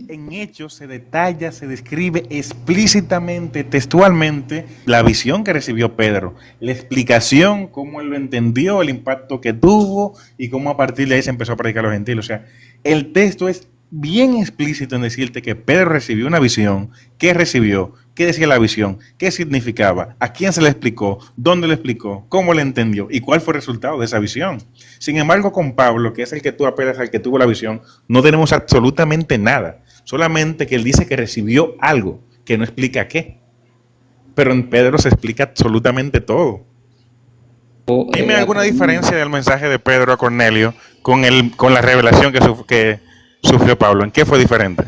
en Hechos se detalla, se describe explícitamente, textualmente, la visión que recibió Pedro, la explicación, cómo él lo entendió, el impacto que tuvo y cómo a partir de ahí se empezó a predicar a los gentiles. O sea, el texto es bien explícito en decirte que Pedro recibió una visión, qué recibió, qué decía la visión, qué significaba, a quién se le explicó, dónde le explicó, cómo le entendió y cuál fue el resultado de esa visión. Sin embargo, con Pablo, que es el que tú apelas al que tuvo la visión, no tenemos absolutamente nada. Solamente que él dice que recibió algo, que no explica qué. Pero en Pedro se explica absolutamente todo. Dime alguna diferencia del mensaje de Pedro a Cornelio con la revelación que sufrió Pablo. ¿En qué fue diferente?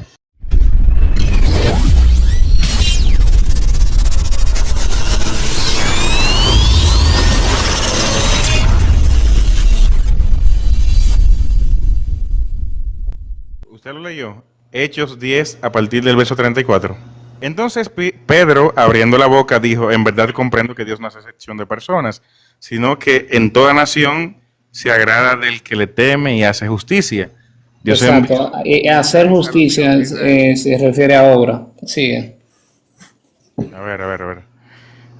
¿Usted lo leyó? Hechos 10 a partir del verso 34. Entonces Pedro, abriendo la boca, dijo, en verdad comprendo que Dios no hace excepción de personas, sino que en toda nación se agrada del que le teme y hace justicia. Dios envió Exacto. Hacer a los hijos justicia de Israel. se refiere a obra. Sigue. A ver.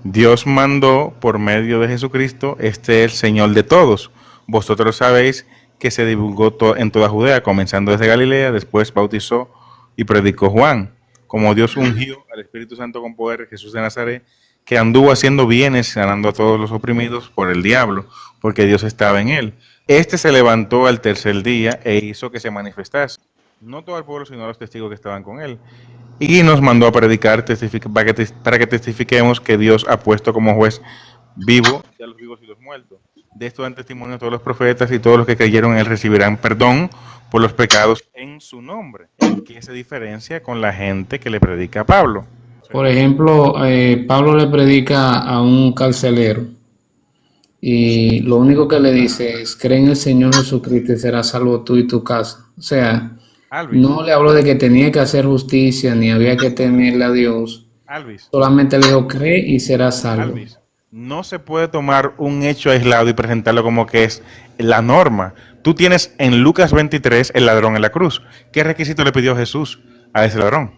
Dios mandó por medio de Jesucristo, este es el Señor de todos. Vosotros sabéis que se divulgó en toda Judea, comenzando desde Galilea, después bautizó y predicó Juan, como Dios ungió al Espíritu Santo con poder, Jesús de Nazaret, que anduvo haciendo bienes, sanando a todos los oprimidos por el diablo, porque Dios estaba en él. Este se levantó al tercer día e hizo que se manifestase, no todo el pueblo, sino los testigos que estaban con él. Y nos mandó a predicar para que testifiquemos que Dios ha puesto como juez vivo a los vivos y los muertos. De esto dan testimonio todos los profetas y todos los que creyeron en él recibirán perdón por los pecados en su nombre. ¿Qué se diferencia con la gente que le predica a Pablo? Por ejemplo, Pablo le predica a un carcelero y lo único que le dice es, cree en el Señor Jesucristo y serás salvo tú y tu casa. O sea, Alvis, no le habló de que tenía que hacer justicia ni había que temerle a Dios. Alvis, Solamente le dijo, cree y serás salvo. Alvis. No se puede tomar un hecho aislado y presentarlo como que es la norma. Tú tienes en Lucas 23 el ladrón en la cruz. ¿Qué requisito le pidió Jesús a ese ladrón?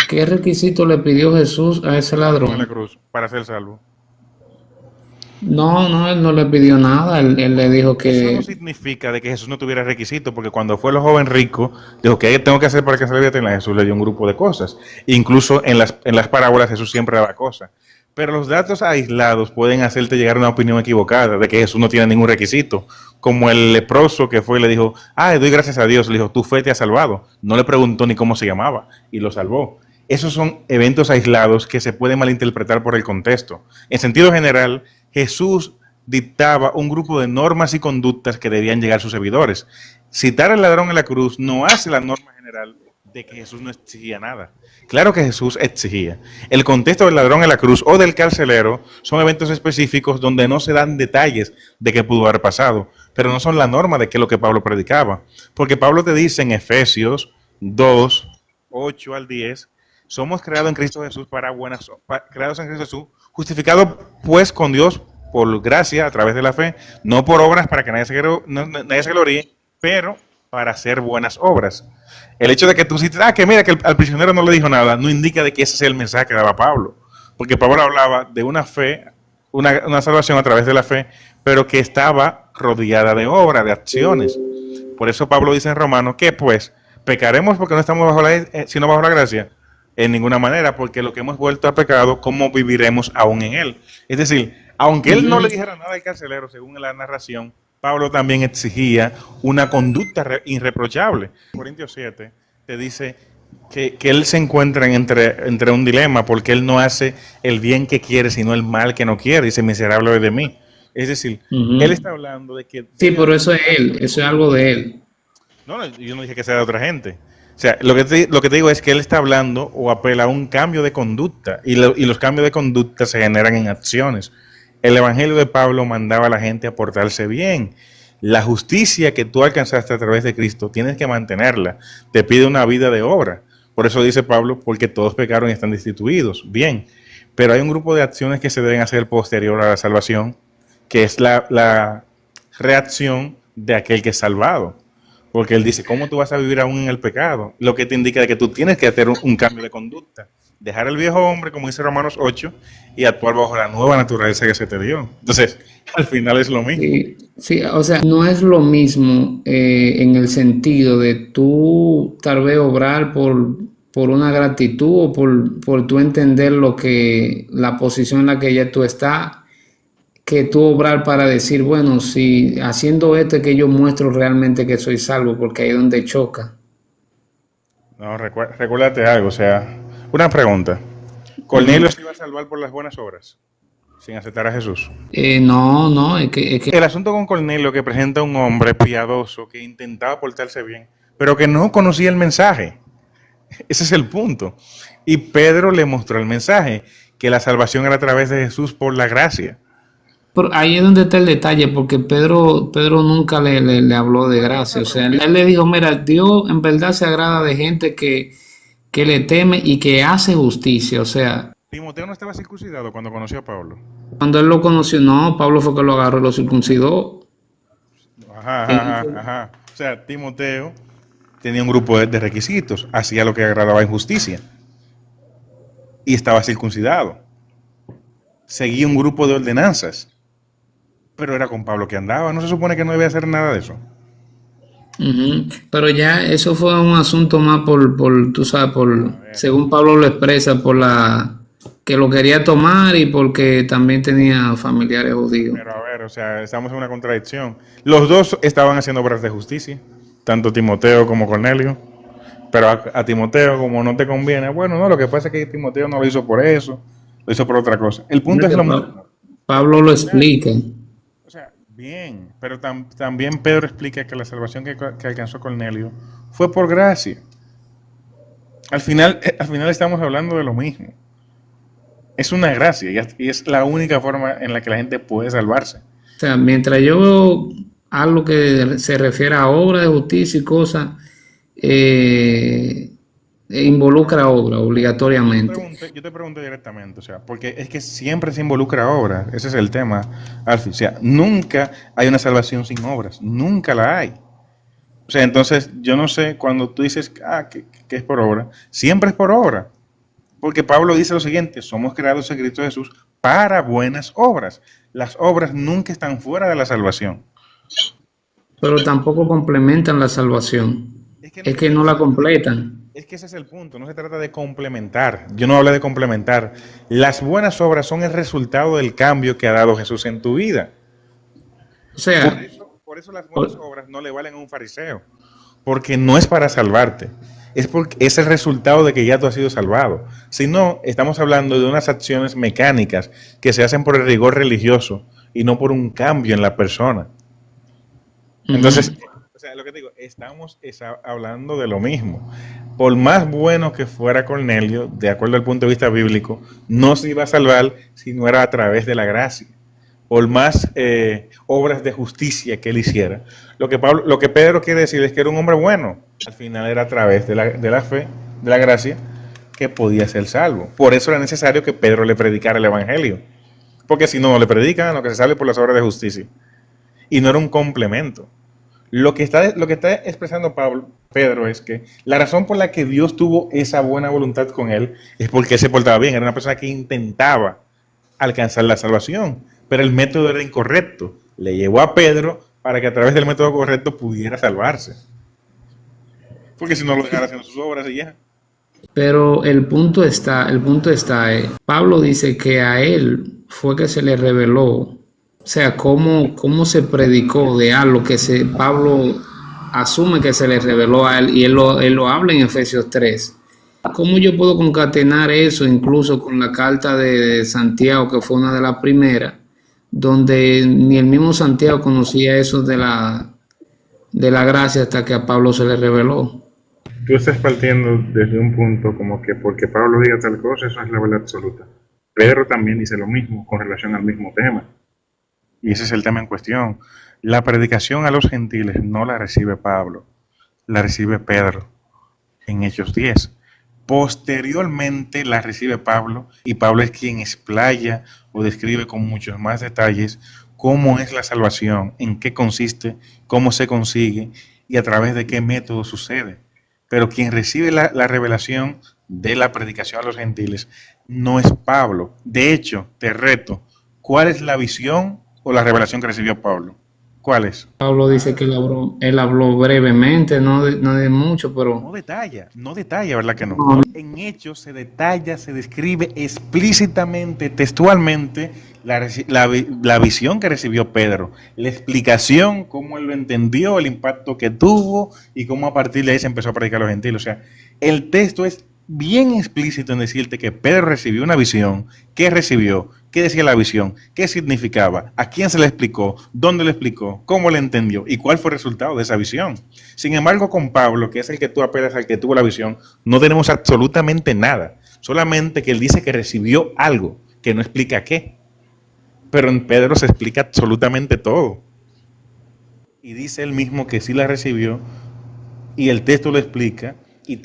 ¿Qué requisito le pidió Jesús a ese En la ladrón? cruz para ser salvo. No, él no le pidió nada. Él le dijo Eso no que significa de que Jesús no tuviera requisitos, porque cuando fue el joven rico, dijo, ¿qué tengo que hacer para que se le eterna? Jesús le dio un grupo de cosas. Incluso en las parábolas Jesús siempre daba cosas. Pero los datos aislados pueden hacerte llegar a una opinión equivocada de que Jesús no tiene ningún requisito. Como el leproso que fue y le dijo, doy gracias a Dios. Le dijo, tu fe te ha salvado. No le preguntó ni cómo se llamaba y lo salvó. Esos son eventos aislados que se pueden malinterpretar por el contexto. En sentido general, Jesús dictaba un grupo de normas y conductas que debían llegar a sus seguidores. Citar al ladrón en la cruz no hace la norma general de que Jesús no exigía nada. Claro que Jesús exigía. El contexto del ladrón en la cruz o del carcelero son eventos específicos donde no se dan detalles de qué pudo haber pasado, pero no son la norma de qué es lo que Pablo predicaba. Porque Pablo te dice en Efesios 2, 8 al 10, somos creados en Cristo Jesús creados en Cristo Jesús, justificados pues con Dios por gracia a través de la fe, no por obras para que nadie se gloríe, pero para hacer buenas obras. El hecho de que tú cites, que mira que al prisionero no le dijo nada, no indica de que ese sea el mensaje que daba Pablo, porque Pablo hablaba de una fe, una salvación a través de la fe, pero que estaba rodeada de obras, de acciones. Por eso Pablo dice en Romanos que pues pecaremos porque no estamos bajo sino bajo la gracia. En ninguna manera, porque lo que hemos vuelto a pecado, ¿cómo viviremos aún en él? Es decir, aunque él no le dijera nada al carcelero, según la narración, Pablo también exigía una conducta irreprochable. Corintios 7 te dice que él se encuentra entre un dilema, porque él no hace el bien que quiere, sino el mal que no quiere. Dice, miserable de mí. Es decir, él está hablando de que... sí, pero eso es él, eso es algo de él. No, yo no dije que sea de otra gente. O sea, lo que te digo es que él está hablando o apela a un cambio de conducta y los cambios de conducta se generan en acciones. El Evangelio de Pablo mandaba a la gente a portarse bien. La justicia que tú alcanzaste a través de Cristo tienes que mantenerla. Te pide una vida de obra. Por eso dice Pablo, porque todos pecaron y están destituidos. Bien, pero hay un grupo de acciones que se deben hacer posterior a la salvación, que es la reacción de aquel que es salvado. Porque él dice, ¿cómo tú vas a vivir aún en el pecado? Lo que te indica de que tú tienes que hacer un cambio de conducta. Dejar el viejo hombre, como dice Romanos 8, y actuar bajo la nueva naturaleza que se te dio. Entonces, al final es lo mismo. Sí, sí, o sea, no es lo mismo en el sentido de tú tal vez obrar por una gratitud o por tú entender lo que, la posición en la que ya tú estás, que tú obrar para decir, bueno, si haciendo esto es que yo muestro realmente que soy salvo, porque ahí es donde choca. No, recuérdate algo, o sea, una pregunta. Ujú. ¿Cornelio se iba a salvar por las buenas obras, sin aceptar a Jesús? No, no, es que El asunto con Cornelio que presenta un hombre piadoso que intentaba portarse bien, pero que no conocía el mensaje. Ese es el punto. Y Pedro le mostró el mensaje, que la salvación era a través de Jesús por la gracia. ahí es donde está el detalle, porque Pedro nunca le habló de Por gracia. eso, O pero sea, él le dijo, mira, Dios en verdad se agrada de gente que le teme y que hace justicia. O sea, Timoteo no estaba circuncidado cuando conoció a Pablo. cuando él lo conoció, no, Pablo fue que lo agarró y lo circuncidó. Ajá, ajá, Y- ajá. O sea, Timoteo tenía un grupo de requisitos, hacía lo que agradaba en justicia y estaba circuncidado. Seguía un grupo de ordenanzas, pero era con Pablo que andaba. No se supone que no debía hacer nada de eso. Ujú. Pero ya eso fue un asunto más tú sabes, A ver, según Pablo lo expresa, por que lo quería tomar y porque también tenía familiares judíos. pero a ver, o sea, estamos en una contradicción. Los dos estaban haciendo obras de justicia, tanto Timoteo como Cornelio. Pero a Timoteo, como no te conviene, bueno, no, lo que pasa es que Timoteo no lo hizo por eso, lo hizo por otra cosa. El punto Hombre, es lo mismo. Pablo Al lo final, explica. o sea, bien, pero también Pedro explica que la salvación que alcanzó Cornelio fue por gracia. Al final estamos hablando de lo mismo. Es una gracia y es la única forma en la que la gente puede salvarse. O sea, mientras yo veo algo que se refiere a obra de justicia y cosas, eh, involucra obra obligatoriamente. Yo te pregunto directamente, o sea, porque es que siempre se involucra obras, ese es el tema, Alfie. O sea, nunca hay una salvación sin obras, nunca la hay. O sea, entonces yo no sé, cuando tú dices que es por obra, siempre es por obra. Porque Pablo dice lo siguiente, somos creados en Cristo Jesús para buenas obras. Las obras nunca están fuera de la salvación. Pero tampoco complementan la salvación. Es Es que que no no la se trata de, completan. es que ese es el punto, no se trata de complementar. Yo no hablo de complementar. Las buenas obras son el resultado del cambio que ha dado Jesús en tu vida. O sea, Por eso las buenas o- obras no le valen a un fariseo. Porque no es para salvarte. Es porque es el resultado de que ya tú has sido salvado. Si no, estamos hablando de unas acciones mecánicas que se hacen por el rigor religioso y no por un cambio en la persona. Entonces, ujú. o sea, lo que te digo, estamos hablando de lo mismo. Por más bueno que fuera Cornelio, de acuerdo al punto de vista bíblico, no se iba a salvar si no era a través de la gracia. Por más obras de justicia que él hiciera. Lo que Pedro quiere decir es que era un hombre bueno. Al final era a través de la fe, de la gracia, que podía ser salvo. Por eso era necesario que Pedro le predicara el evangelio. Porque si no, no le predican, lo que se salve por las obras de justicia. Y no era un complemento. Lo que está expresando Pedro es que la razón por la que Dios tuvo esa buena voluntad con él es porque él se portaba bien. Era una persona que intentaba alcanzar la salvación, pero el método era incorrecto. Le llevó a Pedro para que a través del método correcto pudiera salvarse. Porque si no lo dejara haciendo sus obras y ya. Pero el punto está, Pablo dice que a él fue que se le reveló, o sea, cómo se predicó de algo Pablo asume que se le reveló a él y él lo habla en Efesios 3. ¿Cómo yo puedo concatenar eso incluso con la carta de Santiago, que fue una de las primeras, donde ni el mismo Santiago conocía eso de la gracia hasta que a Pablo se le reveló? Tú estás partiendo desde un punto como que porque Pablo diga tal cosa, eso es la verdad absoluta. Pedro también dice lo mismo con relación al mismo tema. Y ese es el tema en cuestión. La predicación a los gentiles no la recibe Pablo, la recibe Pedro en Hechos 10. Posteriormente la recibe Pablo y Pablo es quien explaya o describe con muchos más detalles cómo es la salvación, en qué consiste, cómo se consigue y a través de qué método sucede. Pero quien recibe la revelación de la predicación a los gentiles no es Pablo. De hecho, te reto, ¿cuál es la visión o la revelación que recibió Pablo? ¿Cuál es? Pablo dice que él habló brevemente, no de mucho, No pero detalla, no detalla, ¿verdad que no? no, En hechos se detalla, se describe explícitamente, textualmente, la visión que recibió Pedro, la explicación, cómo él lo entendió, el impacto que tuvo y cómo a partir de ahí se empezó a predicar a los gentiles. O sea, el texto es bien explícito en decirte que Pedro recibió una visión, qué recibió, qué decía la visión, qué significaba, a quién se le explicó, dónde le explicó, cómo le entendió y cuál fue el resultado de esa visión. Sin embargo, con Pablo, que es el que tú apelas al que tuvo la visión, no tenemos absolutamente nada. Solamente que él dice que recibió algo, que no explica qué. Pero en Pedro se explica absolutamente todo. Y dice él mismo que sí la recibió y el texto lo explica y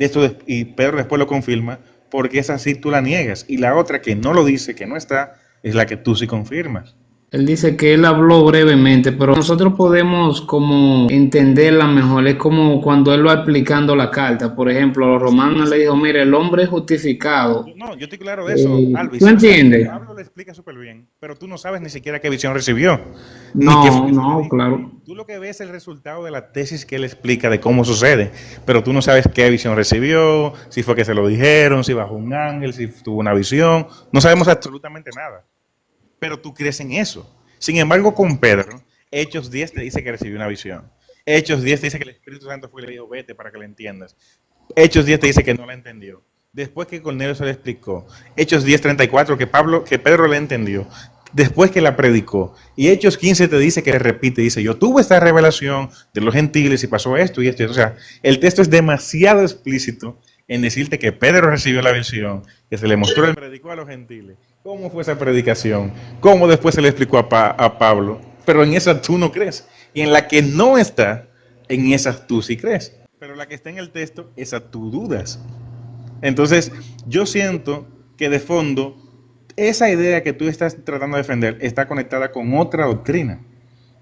Pedro después lo confirma porque esa sí tú la niegas. Y la otra que no lo dice, que no está, es la que tú sí confirmas. él dice que él habló brevemente, pero nosotros podemos como entenderla mejor. Es como cuando él va explicando la carta. Por ejemplo, a los romanos le dijo, mire, el hombre es justificado. No, yo estoy claro de eso, ¿Tú Alvis. O sea, entiendes? Pablo le explica súper bien, pero tú no sabes ni siquiera qué visión recibió, ni qué fue No, que se le no, dijo. claro. Tú lo que ves es el resultado de la tesis que él explica de cómo sucede, pero tú no sabes qué visión recibió, si fue que se lo dijeron, si bajó un ángel, si tuvo una visión. No sabemos absolutamente nada, pero tú crees en eso. Sin embargo, con Pedro, Hechos 10 te dice que recibió una visión. Hechos 10 te dice que el Espíritu Santo fue y le dijo, vete para que la entiendas. Hechos 10 te dice que no la entendió. Después que Cornelio se le explicó. Hechos 10:34 que Pedro le entendió. Después que la predicó. Y Hechos 15 te dice que repite, dice, yo tuve esta revelación de los gentiles y pasó esto y esto. O sea, el texto es demasiado explícito en decirte que Pedro recibió la visión, que se le mostró, y predicó a los gentiles. ¿Cómo fue esa predicación? ¿Cómo después se le explicó a Pablo? Pero en esa tú no crees. Y en la que no está, en esa tú sí crees. Pero la que está en el texto, esa tú dudas. Entonces, yo siento que de fondo, esa idea que tú estás tratando de defender está conectada con otra doctrina,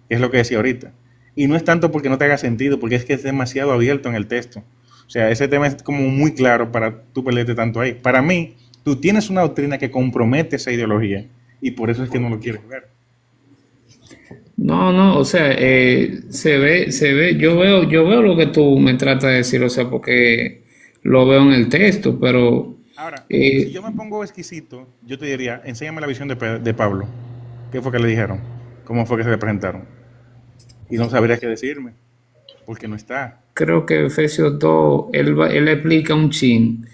que es lo que decía ahorita. Y no es tanto porque no te haga sentido, porque es que es demasiado abierto en el texto. O sea, ese tema es como muy claro para tú perderte tanto ahí. Para mí, tú tienes una doctrina que compromete esa ideología y por eso es que no lo quieres ver. No, no, o sea, yo veo lo que tú me tratas de decir, o sea, porque lo veo en el texto, pero Ahora, si eh, yo me pongo exquisito, yo te diría, enséñame la visión de Pablo. ¿Qué fue que le dijeron? ¿Cómo fue que se le presentaron? Y no sabría qué decirme, porque no está. creo que Efesios 2, él explica un chin.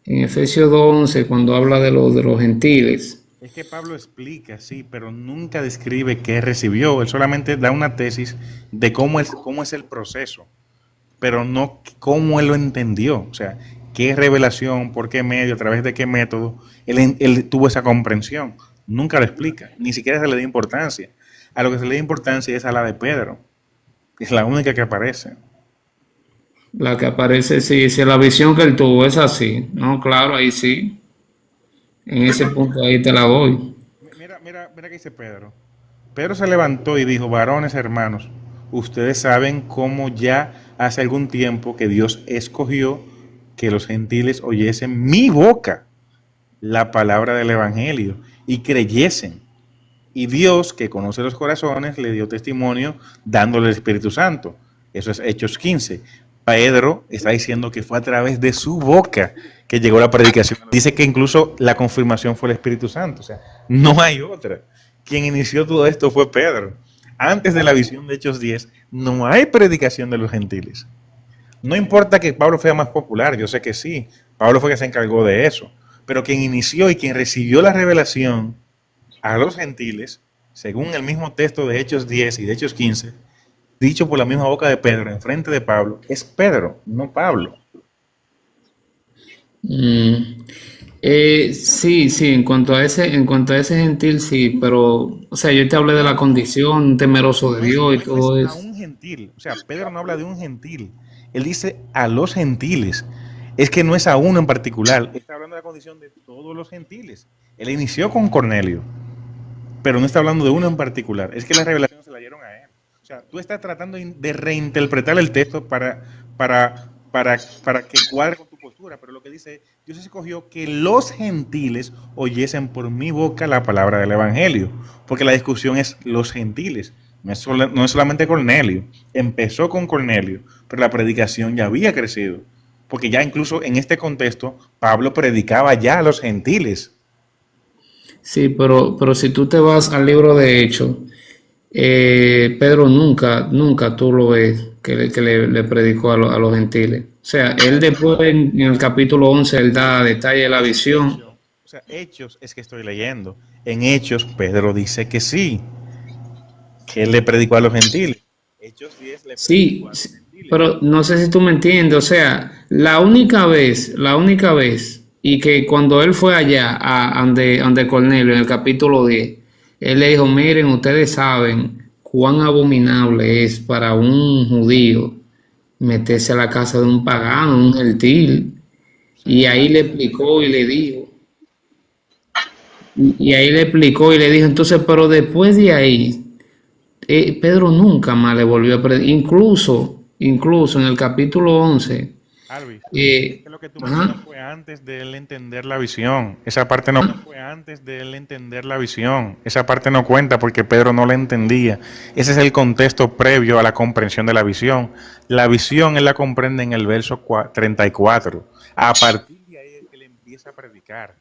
En Efesios 2:11, cuando habla de los gentiles. Es que Pablo explica, sí, pero nunca describe qué recibió. Él solamente da una tesis de cómo es el proceso, pero no cómo él lo entendió. O sea, qué revelación, por qué medio, a través de qué método él tuvo esa comprensión. Nunca lo explica, ni siquiera se le da importancia. A lo que se le da importancia es a la de Pedro, que es la única que aparece. La que aparece, sí, si la visión que él tuvo es así, ¿no? Claro, ahí sí. En ese punto ahí te la doy. Mira qué dice Pedro. Pedro se levantó y dijo, varones hermanos, ustedes saben cómo ya hace algún tiempo que Dios escogió que los gentiles oyesen mi boca la palabra del Evangelio y creyesen. Y Dios, que conoce los corazones, le dio testimonio dándole el Espíritu Santo. Eso es Hechos 15. Pedro está diciendo que fue a través de su boca que llegó la predicación. Dice que incluso la confirmación fue el Espíritu Santo. O sea, no hay otra. Quien inició todo esto fue Pedro. Antes de la visión de Hechos 10, no hay predicación de los gentiles. No importa que Pablo fuera más popular, yo sé que sí. Pablo fue que se encargó de eso. Pero quien inició y quien recibió la revelación a los gentiles, según el mismo texto de Hechos 10 y de Hechos 15, dicho por la misma boca de Pedro, en frente de Pablo, es Pedro, no Pablo. Mm, sí, sí, en cuanto a ese gentil, sí, pero, o sea, yo te hablé de la condición, temeroso de Dios y No es todo a eso. un gentil, o sea, Pedro no habla de un gentil, él dice a los gentiles. Es que no es a uno en particular, está hablando de la condición de todos los gentiles. Él inició con Cornelio, pero no está hablando de uno en particular, es que la revelación se la dieron a él. O sea, tú estás tratando de reinterpretar el texto para que cuadre con tu postura, pero lo que dice, Dios escogió que los gentiles oyesen por mi boca la palabra del Evangelio, porque la discusión es los gentiles, no es solamente Cornelio. Empezó con Cornelio, pero la predicación ya había crecido, porque ya incluso en este contexto Pablo predicaba ya a los gentiles. Sí, pero si tú te vas al libro de Hechos, Pedro nunca tú lo ves que le predicó a los gentiles. O sea, él después en el capítulo 11, él da detalle de la visión. O sea, Hechos es que estoy leyendo. En Hechos, Pedro dice que sí, que él le predicó a los gentiles. Hechos 10 le predicó Sí, a los sí, gentiles. pero no sé si tú me entiendes. O sea, la única vez, y que cuando él fue allá ante Cornelio en el capítulo 10, él le dijo, miren, ustedes saben cuán abominable es para un judío meterse a la casa de un pagano, un gentil, Sí, y ahí le explicó y le dijo, y ahí le explicó y le dijo, entonces, pero después de ahí, Pedro nunca más le volvió a predicar, incluso en el capítulo 11, Alvis, es eh, que lo que tú mencionas ajá, fue antes de él entender la visión. Esa parte no fue antes de él entender la visión. Esa parte no cuenta porque Pedro no la entendía. Ese es el contexto previo a la comprensión de la visión. La visión él la comprende en el verso 34. A partir de ahí es que él empieza a predicar.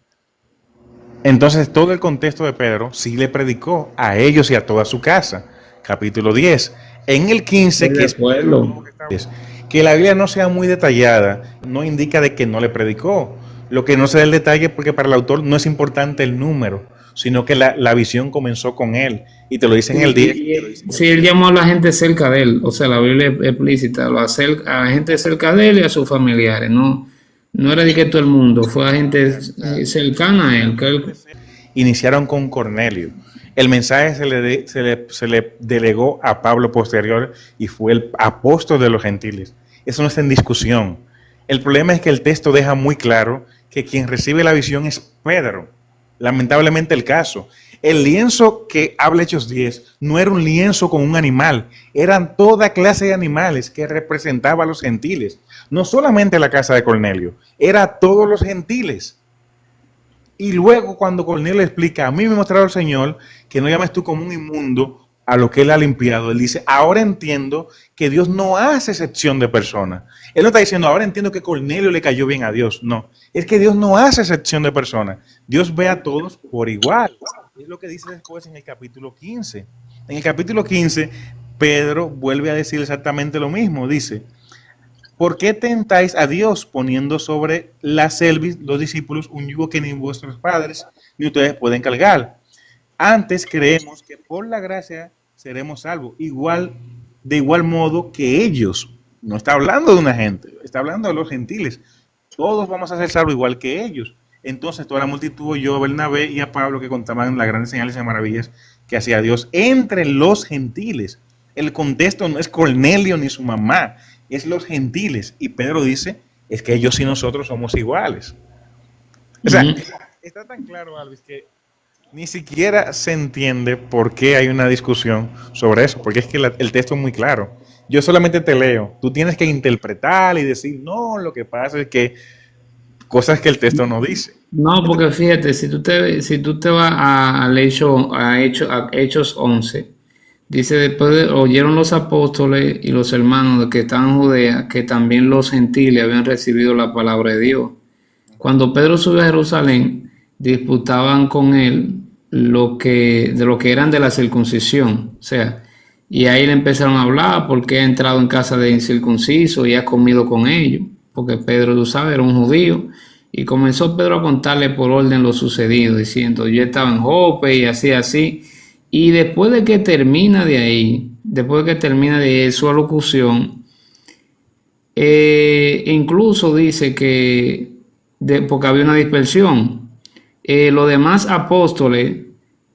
Entonces todo el contexto de Pedro sí le predicó a ellos y a toda su casa. Capítulo 10. En el 15, estoy que de es Pedro acuerdo. nuevo que está, que la Biblia no sea muy detallada, no indica de que no le predicó. Lo que no se da el detalle porque para el autor no es importante el número, sino que la visión comenzó con él. Y te lo dice en el 10 y te lo dice en el Sí, él 15. llamó a la gente cerca de él, o sea, la Biblia es explícita, a la gente cerca de él y a sus familiares, no era de que todo el mundo, fue a gente cercana a él, Iniciaron con Cornelio. El mensaje se le delegó a Pablo posterior y fue el apóstol de los gentiles. Eso no está en discusión. El problema es que el texto deja muy claro que quien recibe la visión es Pedro. Lamentablemente el caso. El lienzo que habla Hechos 10 no era un lienzo con un animal, eran toda clase de animales que representaba a los gentiles. No solamente la casa de Cornelio, era todos los gentiles. Y luego cuando Cornelio le explica, a mí me mostraron el Señor que no llames tú como un inmundo a lo que Él ha limpiado. Él dice, ahora entiendo que Dios no hace excepción de personas. Él no está diciendo, ahora entiendo que Cornelio le cayó bien a Dios. No, es que Dios no hace excepción de personas. Dios ve a todos por igual. Es lo que dice después en el capítulo 15. En el capítulo 15, Pedro vuelve a decir exactamente lo mismo. Dice, ¿por qué tentáis a Dios poniendo sobre la cerviz los discípulos un yugo que ni vuestros padres ni ustedes pueden cargar? Antes creemos que por la gracia seremos salvos, de igual modo que ellos. No está hablando de una gente, está hablando de los gentiles. Todos vamos a ser salvos igual que ellos. Entonces toda la multitud oyó a Bernabé y a Pablo que contaban las grandes señales y maravillas que hacía Dios entre los gentiles. El contexto no es Cornelio ni su mamá, es los gentiles. Y Pedro dice, es que ellos y nosotros somos iguales. O sea, está tan claro, Alvis, que ni siquiera se entiende por qué hay una discusión sobre eso, porque es que el texto es muy claro. Yo solamente te leo, tú tienes que interpretar y decir, no, lo que pasa es que cosas que el texto no dice. No, porque fíjate, si tú te vas a Hechos 11, dice, oyeron los apóstoles y los hermanos de que estaban en Judea, que también los gentiles habían recibido la palabra de Dios. Cuando Pedro subió a Jerusalén, disputaban con él de lo que eran de la circuncisión. O sea, y ahí le empezaron a hablar porque ha entrado en casa de incircunciso y ha comido con ellos. Porque Pedro, tú sabes, era un judío. Y comenzó Pedro a contarle por orden lo sucedido, diciendo, yo estaba en Jope y así. Y después de que termina de ahí su alocución, incluso dice que, porque había una dispersión, los demás apóstoles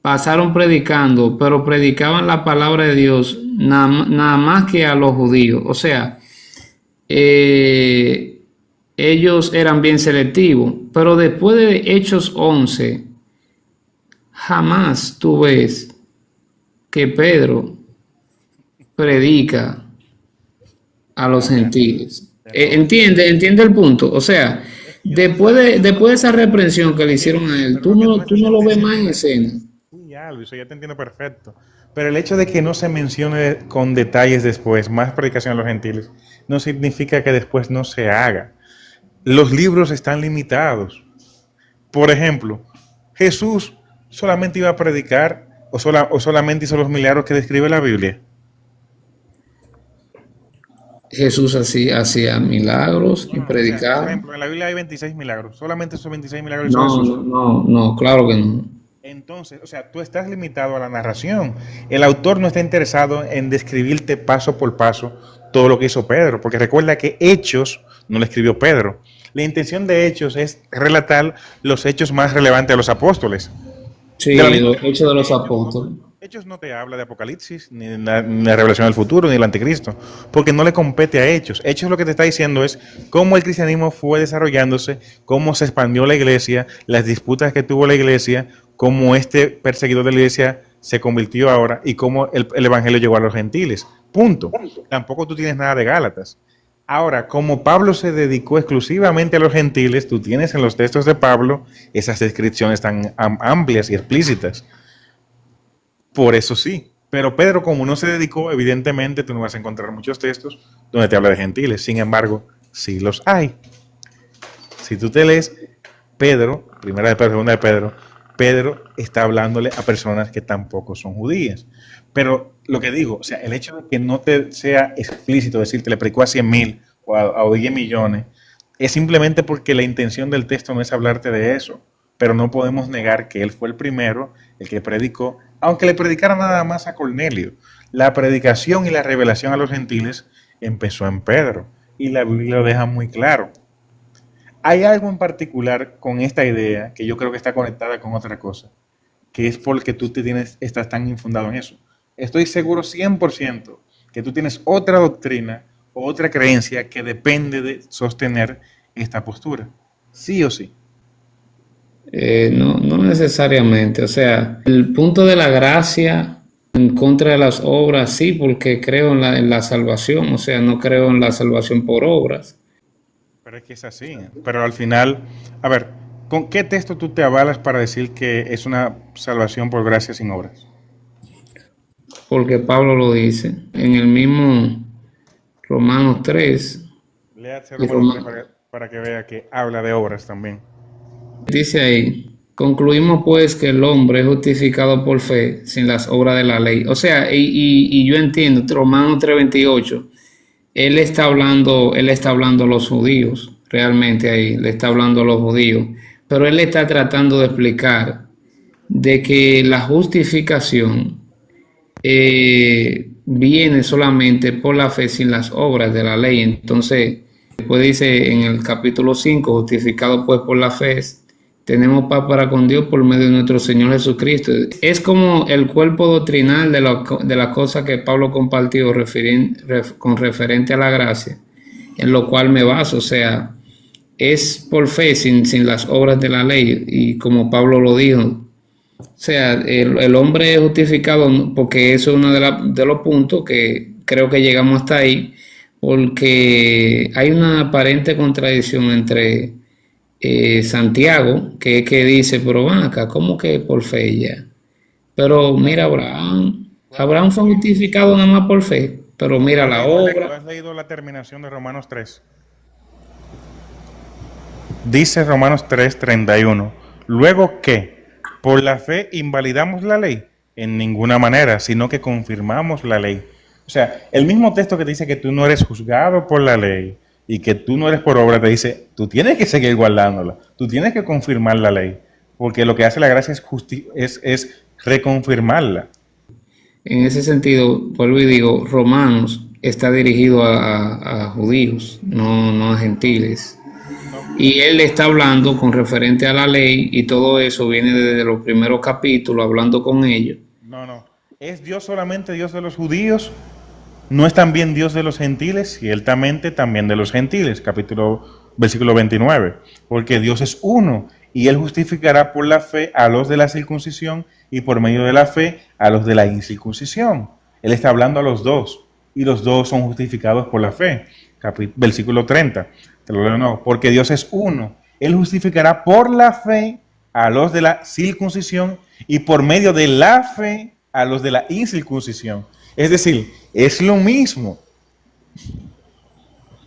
pasaron predicando, pero predicaban la palabra de Dios nada más que a los judíos. O sea, eh, ellos eran bien selectivos, pero después de Hechos 11, jamás tú ves que Pedro predica a los gentiles. Entiende el punto. O sea, después de esa reprensión que le hicieron a él, tú no lo ves más en escena. Sí, ya, Luis, ya te entiendo perfecto. Pero el hecho de que no se mencione con detalles después, más predicación a los gentiles, no significa que después no se haga. Los libros están limitados. Por ejemplo, Jesús solamente iba a predicar o solamente hizo los milagros que describe la Biblia. Jesús hacía milagros y No, o sea, por predicaba. ejemplo, en la Biblia hay 26 milagros. Solamente esos 26 milagros hizo No, Jesús. no, no, no, claro que no. Entonces, o sea, tú estás limitado a la narración. El autor no está interesado en describirte paso por paso todo lo que hizo Pedro, porque recuerda que Hechos no lo escribió Pedro. La intención de Hechos es relatar los hechos más relevantes de los apóstoles. De la Sí, misma los manera hechos de los que apóstoles. Hechos no te habla de Apocalipsis, ni la revelación del futuro, ni del anticristo, porque no le compete a Hechos. Hechos lo que te está diciendo es cómo el cristianismo fue desarrollándose, cómo se expandió la iglesia, las disputas que tuvo la iglesia, cómo este perseguidor de la iglesia se convirtió ahora y cómo el evangelio llegó a los gentiles. Punto. Tampoco tú tienes nada de Gálatas. Ahora, como Pablo se dedicó exclusivamente a los gentiles, tú tienes en los textos de Pablo esas descripciones tan amplias y explícitas. Por eso sí. Pero Pedro, como no se dedicó, evidentemente tú no vas a encontrar muchos textos donde te habla de gentiles. Sin embargo, sí los hay. Si tú te lees Pedro, primera de Pedro, segunda de Pedro, Pedro está hablándole a personas que tampoco son judías. Pero lo que digo, o sea, el hecho de que no te sea explícito decirte le predicó a 100,000 o a 10 millones, es simplemente porque la intención del texto no es hablarte de eso. Pero no podemos negar que él fue el primero, el que predicó, aunque le predicara nada más a Cornelio. La predicación y la revelación a los gentiles empezó en Pedro, y la Biblia lo deja muy claro. Hay algo en particular con esta idea que yo creo que está conectada con otra cosa, que es porque estás tan infundado en eso. Estoy seguro 100% que tú tienes otra doctrina o otra creencia que depende de sostener esta postura. Sí o sí. No, no necesariamente. O sea, el punto de la gracia en contra de las obras, sí, porque creo en la salvación. O sea, no creo en la salvación por obras. Pero es que es así. Pero al final, a ver, ¿con qué texto tú te avalas para decir que es una salvación por gracia sin obras? Porque Pablo lo dice en el mismo Romanos 3. Léate Y Romanos 3 para que vea que habla de obras también. dice ahí, concluimos pues que el hombre es justificado por fe sin las obras de la ley. O sea, y yo entiendo, Romanos 3:28, él está hablando a los judíos, realmente ahí, le está hablando a los judíos, pero él está tratando de explicar de que la justificación viene solamente por la fe sin las obras de la ley. Entonces, después dice en el capítulo 5, justificado pues por la fe, tenemos paz para con Dios por medio de nuestro Señor Jesucristo. Es como el cuerpo doctrinal de la cosa que Pablo compartió con referente a la gracia, en lo cual me baso. O sea, es por fe sin las obras de la ley. Y como Pablo lo dijo, o sea, el hombre es justificado porque eso es uno de los puntos que creo que llegamos hasta ahí, porque hay una aparente contradicción entre Santiago, que dice, pero van acá, ¿cómo que por fe ya? Pero mira, Abraham fue justificado nada más por fe, pero mira la ¿Tú obra. has leído la terminación de Romanos 3? Dice Romanos 3:31. Luego que, por la fe invalidamos la ley, en ninguna manera, sino que confirmamos la ley. O sea, el mismo texto que te dice que tú no eres juzgado por la ley y que tú no eres por obra, te dice, tú tienes que seguir guardándola, tú tienes que confirmar la ley, porque lo que hace la gracia es reconfirmarla. En ese sentido, vuelvo y digo, Romanos está dirigido a judíos, no a gentiles. Y él está hablando con referente a la ley y todo eso viene desde los primeros capítulos, hablando con ellos. No. ¿Es Dios solamente Dios de los judíos? ¿No es también Dios de los gentiles? Ciertamente también de los gentiles, versículo 29. Porque Dios es uno y Él justificará por la fe a los de la circuncisión y por medio de la fe a los de la incircuncisión. Él está hablando a los dos. y los dos son justificados por la fe. Versículo 30, te lo leo de nuevo. Porque Dios es uno. Él justificará por la fe a los de la circuncisión y por medio de la fe a los de la incircuncisión. Es decir, es lo mismo.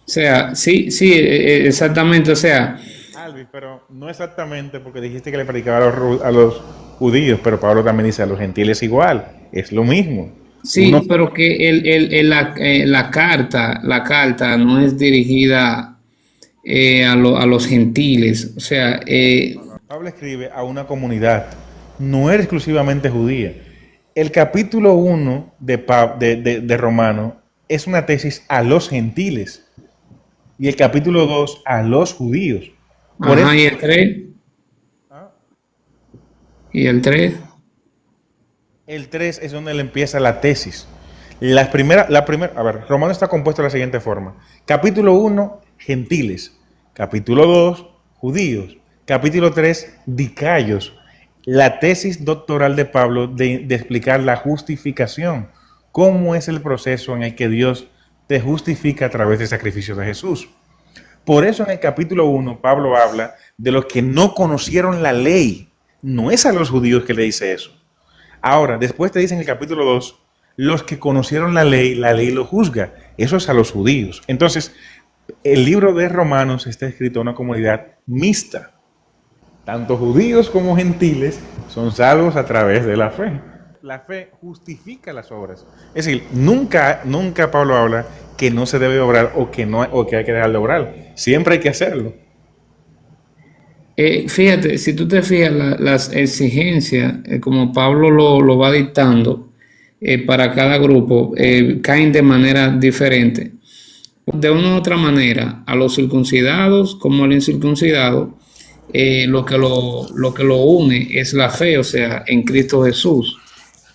O sea, sí, sí, exactamente, o sea, Alvis, pero no exactamente, porque dijiste que le predicaba a los judíos, pero Pablo también dice a los gentiles igual, es lo mismo. Uno, sí, pero que la carta no es dirigida a los gentiles, o sea, Pablo escribe a una comunidad, no era exclusivamente judía. El capítulo 1 de Romano es una tesis a los gentiles y el capítulo 2 a los judíos. Por ajá, eso, y el 3, y el 3, el 3 es donde le empieza la tesis. A ver, Romano está compuesto de la siguiente forma. Capítulo 1, gentiles. Capítulo 2, judíos. Capítulo 3, dicayos. La tesis doctoral de Pablo de explicar la justificación. Cómo es el proceso en el que Dios te justifica a través del sacrificio de Jesús. Por eso en el capítulo 1 Pablo habla de los que no conocieron la ley. No es a los judíos que le dice eso. Ahora, después te dice en el capítulo 2, los que conocieron la ley lo juzga. Eso es a los judíos. Entonces, el libro de Romanos está escrito a una comunidad mixta. Tanto judíos como gentiles son salvos a través de la fe. La fe justifica las obras. Es decir, nunca Pablo habla que no se debe obrar o que hay que dejar de obrar. Siempre hay que hacerlo. fíjate, si tú te fijas, las exigencias, como Pablo lo va dictando para cada grupo, caen de manera diferente. De una u otra manera, a los circuncidados como al incircuncidado, lo que lo une es la fe, o sea, en Cristo Jesús.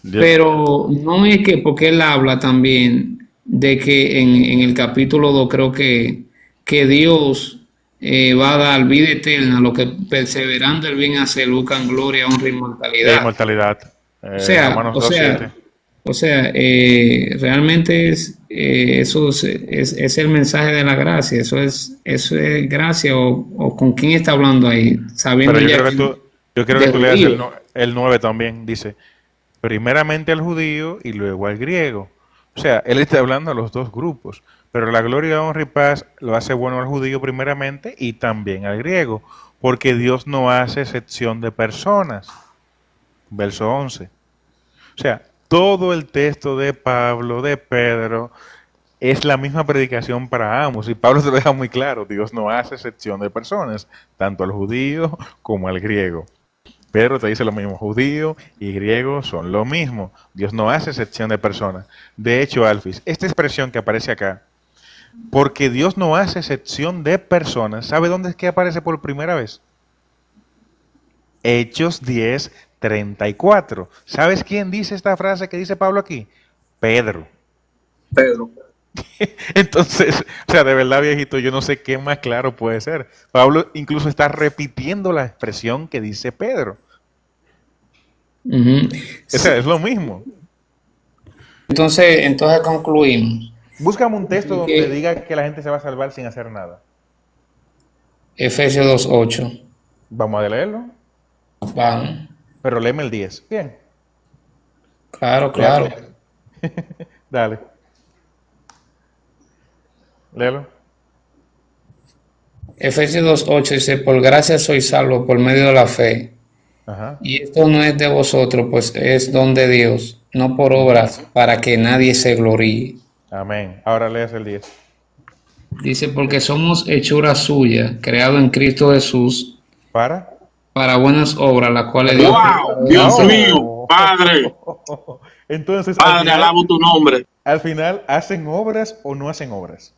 Pero no es que, porque él habla también de que en el capítulo 2 creo que Dios va a dar vida eterna a los que perseverando el bien hacer buscan gloria, honra y inmortalidad. Inmortalidad. O sea, Romanos o 2:7. sea, o sea, realmente eso es el mensaje de la gracia, eso es gracia o con quién está hablando ahí, sabiendo Pero yo ya creo que yo quiero que de tú leas judío. el 9 también. Dice, primeramente al judío y luego al griego. O sea, él está hablando a los dos grupos. Pero la gloria, honra y paz lo hace bueno al judío primeramente y también al griego. Porque Dios no hace excepción de personas. Verso 11. O sea, todo el texto de Pablo, de Pedro, es la misma predicación para ambos. Y Pablo se lo deja muy claro. Dios no hace excepción de personas, tanto al judío como al griego. Pedro te dice lo mismo, judío y griego son lo mismo. Dios no hace excepción de personas. De hecho, Alfis, esta expresión que aparece acá, porque Dios no hace excepción de personas, ¿sabe dónde es que aparece por primera vez? Hechos 10:34. ¿Sabes quién dice esta frase que dice Pablo aquí? Pedro. Pedro. Entonces, o sea, de verdad, viejito, yo no sé qué más claro puede ser. Pablo incluso está repitiendo la expresión que dice Pedro. Ujú. O sea, es lo mismo. Entonces concluimos. Búscame un texto donde Que diga que la gente se va a salvar sin hacer nada. Efesios 2:8. Vamos a leerlo, Vamos. pero léeme el 10. Bien, Claro, claro. dale, léelo. Efesios 2:8 dice, por gracia sois salvos por medio de la fe. Ajá. Y esto no es de vosotros, pues es don de Dios, no por obras, para que nadie se gloríe. Amén. Ahora lees el 10. Dice, porque somos hechura suya, creado en Cristo Jesús, ¿Para? para buenas obras, las cuales Dios ¡Wow! Dios mío, Padre, Entonces, Padre, alabo tu nombre. al final, ¿hacen obras o no hacen obras?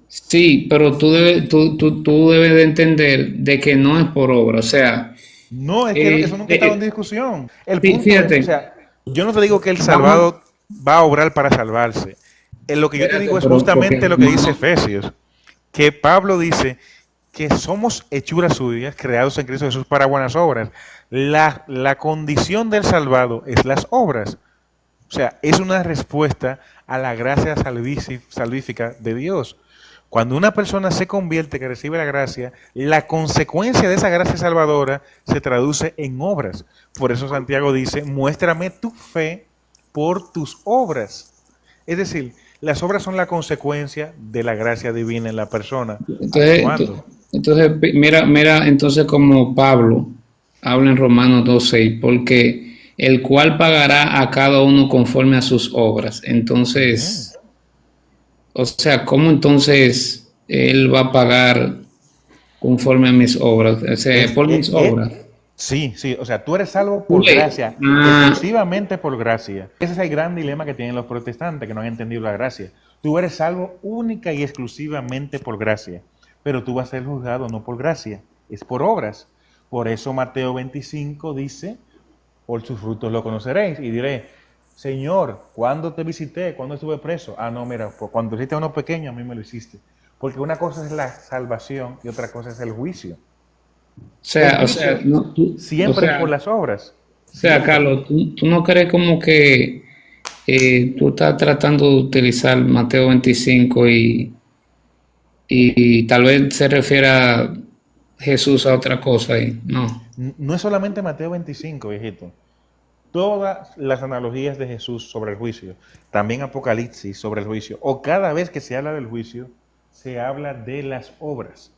Sí, pero tú debes de entender de que no es por obra, o sea, No, es que eso nunca estaba en discusión. El punto fíjate, es, o sea, yo no te digo que el vamos, salvado va a obrar para salvarse. Lo que yo te espérate, digo es pero justamente porque lo que no, dice Efesios, que Pablo dice que somos hechuras suyas, creados en Cristo Jesús para buenas obras. La condición del salvado es las obras. O sea, es una respuesta a la gracia salvífica de Dios. Cuando una persona se convierte, que recibe la gracia, la consecuencia de esa gracia salvadora se traduce en obras. Por eso Santiago dice, muéstrame tu fe por tus obras. Es decir, las obras son la consecuencia de la gracia divina en la persona actuando. Entonces, mira, entonces como Pablo habla en Romanos 2:6, porque el cual pagará a cada uno conforme a sus obras. Entonces, o sea, ¿cómo entonces él va a pagar conforme a mis obras? O sea, por mis obras. Sí, o sea, tú eres salvo por gracia, exclusivamente por gracia. Ese es el gran dilema que tienen los protestantes, que no han entendido la gracia. Tú eres salvo única y exclusivamente por gracia, pero tú vas a ser juzgado no por gracia, es por obras. Por eso Mateo 25 dice, por sus frutos lo conoceréis, y diré, Señor, ¿cuándo te visité? ¿Cuándo estuve preso? Ah, no, mira, cuando hiciste a uno pequeño, a mí me lo hiciste. Porque una cosa es la salvación y otra cosa es el juicio. Siempre por las obras. O sea, Carlos, ¿tú no crees como que tú estás tratando de utilizar Mateo 25 y tal vez se refiere a Jesús a otra cosa ahí? No. No es solamente Mateo 25, viejito. Todas las analogías de Jesús sobre el juicio, también Apocalipsis sobre el juicio, o cada vez que se habla del juicio, se habla de las obras,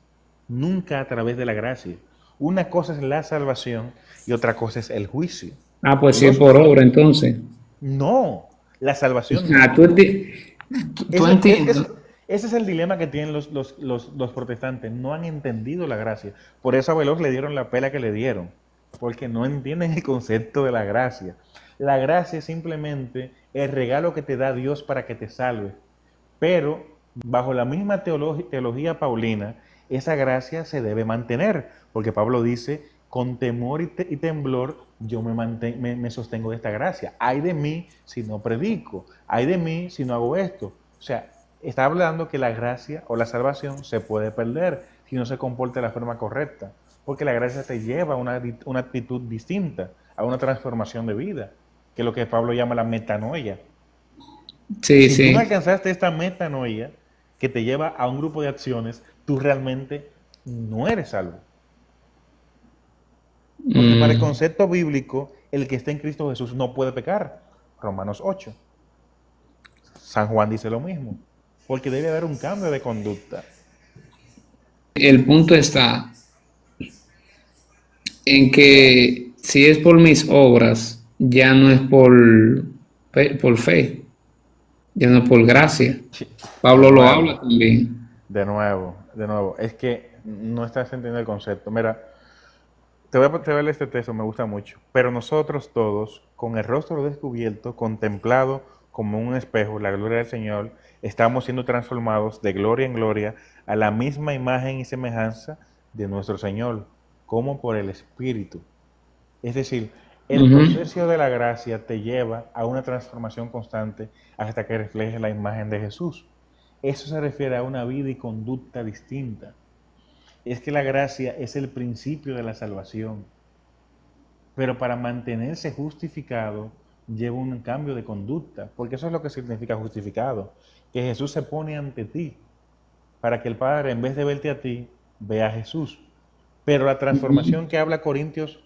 nunca a través de la gracia. Una cosa es la salvación y otra cosa es el juicio. Ah, pues sí, es por obra entonces. No, la salvación no. ¿Tú entiendes? Ese es el dilema que tienen los protestantes. No han entendido la gracia. Por eso a Veloz le dieron la pela que le dieron. Porque no entienden el concepto de la gracia. La gracia es simplemente el regalo que te da Dios para que te salve. Pero bajo la misma teología paulina, esa gracia se debe mantener. Porque Pablo dice, con temor y temblor yo me sostengo de esta gracia. Ay de mí si no predico. Ay de mí si no hago esto. O sea, está hablando que la gracia o la salvación se puede perder si no se comporta de la forma correcta. Porque la gracia te lleva a una actitud distinta, a una transformación de vida, que es lo que Pablo llama la metanoia. Sí, si tú no alcanzaste esta metanoia que te lleva a un grupo de acciones, tú realmente no eres salvo. Porque para el concepto bíblico, el que está en Cristo Jesús no puede pecar. Romanos 8. San Juan dice lo mismo. Porque debe haber un cambio de conducta. El punto está en que si es por mis obras, ya no es por fe, ya no es por gracia. Pablo lo habla también. De nuevo, es que no estás entendiendo el concepto. Mira, te voy a leer este texto, me gusta mucho. Pero nosotros todos, con el rostro descubierto, contemplado como un espejo, la gloria del Señor, estamos siendo transformados de gloria en gloria a la misma imagen y semejanza de nuestro Señor, como por el Espíritu. Es decir, el proceso de la gracia te lleva a una transformación constante hasta que refleje la imagen de Jesús. Eso se refiere a una vida y conducta distinta. Es que la gracia es el principio de la salvación. Pero para mantenerse justificado lleva un cambio de conducta, porque eso es lo que significa justificado, que Jesús se pone ante ti, para que el Padre, en vez de verte a ti, vea a Jesús. Pero la transformación que habla Corintios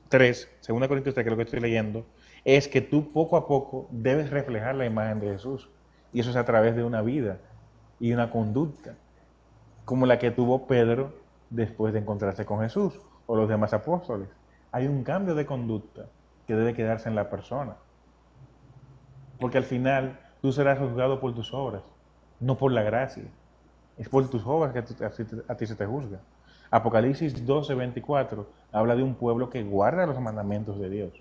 3, 2 Corintios 3, que es lo que estoy leyendo, es que tú poco a poco debes reflejar la imagen de Jesús. Y eso es a través de una vida y una conducta, como la que tuvo Pedro después de encontrarse con Jesús, o los demás apóstoles. Hay un cambio de conducta que debe quedarse en la persona. Porque al final tú serás juzgado por tus obras, no por la gracia. Es por tus obras que a ti se te juzga. Apocalipsis 12:24 habla de un pueblo que guarda los mandamientos de Dios.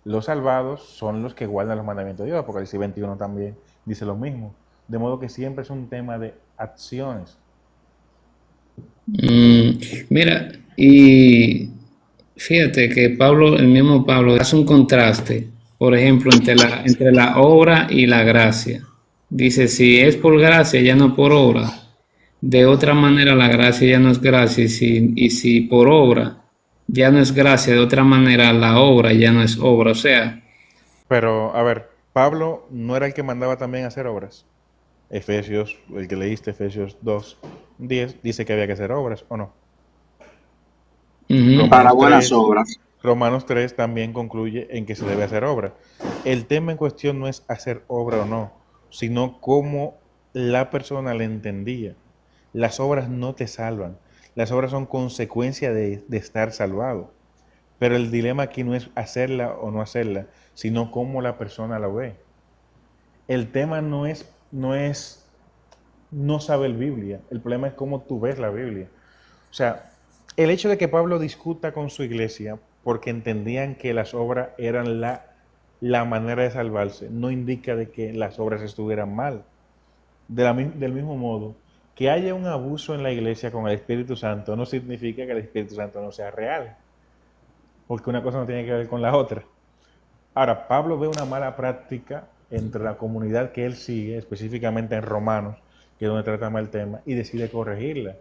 Los salvados son los que guardan los mandamientos de Dios. Apocalipsis 21 también dice lo mismo. De modo que siempre es un tema de acciones. Mira, y fíjate que el mismo Pablo, hace un contraste, por ejemplo, entre la obra y la gracia. Dice, si es por gracia, ya no por obra. De otra manera, la gracia ya no es gracia. Y si por obra ya no es gracia, de otra manera, la obra ya no es obra. O sea. Pero, a ver, Pablo no era el que mandaba también a hacer obras. Efesios, el que leíste, Efesios 2:10, dice que había que hacer obras, ¿o no? Ujú. Para Romanos buenas 3, obras. Romanos 3 también concluye en que se debe hacer obra. El tema en cuestión no es hacer obra o no, sino cómo la persona le entendía. Las obras no te salvan, las obras son consecuencia de estar salvado. Pero el dilema aquí no es hacerla o no hacerla, sino cómo la persona la ve. El tema no saber Biblia, el problema es cómo tú ves la Biblia. O sea, el hecho de que Pablo discuta con su iglesia porque entendían que las obras eran la manera de salvarse, no indica de que las obras estuvieran mal. Del mismo modo, que haya un abuso en la iglesia con el Espíritu Santo no significa que el Espíritu Santo no sea real, porque una cosa no tiene que ver con la otra. Ahora, Pablo ve una mala práctica entre la comunidad que él sigue, específicamente en Romanos, que es donde trata mal el tema, y decide corregirla.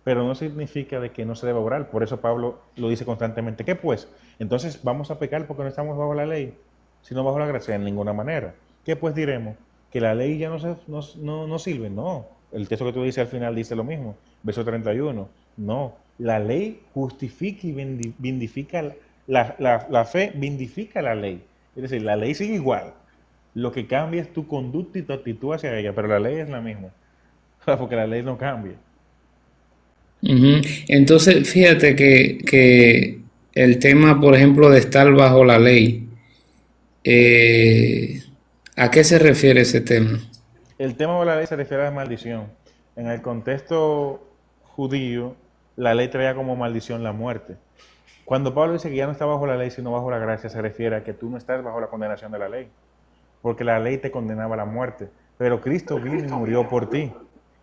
Pero no significa de que no se deba orar. Por eso Pablo lo dice constantemente. ¿Qué pues? Entonces vamos a pecar porque no estamos bajo la ley, sino bajo la gracia, en ninguna manera. ¿Qué pues diremos? ¿Que la ley ya no sirve? No. El texto que tú dices al final dice lo mismo. Verso 31. No. La ley justifica y vindifica la fe, vindifica la ley. Es decir, la ley sigue igual. Lo que cambia es tu conducta y tu actitud hacia ella, pero la ley es la misma. Porque la ley no cambia. Ujú. Entonces, fíjate que el tema, por ejemplo, de estar bajo la ley, eh, ¿a qué se refiere ese tema? El tema de la ley se refiere a la maldición. En el contexto judío, la ley traía como maldición la muerte. Cuando Pablo dice que ya no está bajo la ley, sino bajo la gracia, se refiere a que tú no estás bajo la condenación de la ley, porque la ley te condenaba a la muerte, pero Cristo vino y murió por ti.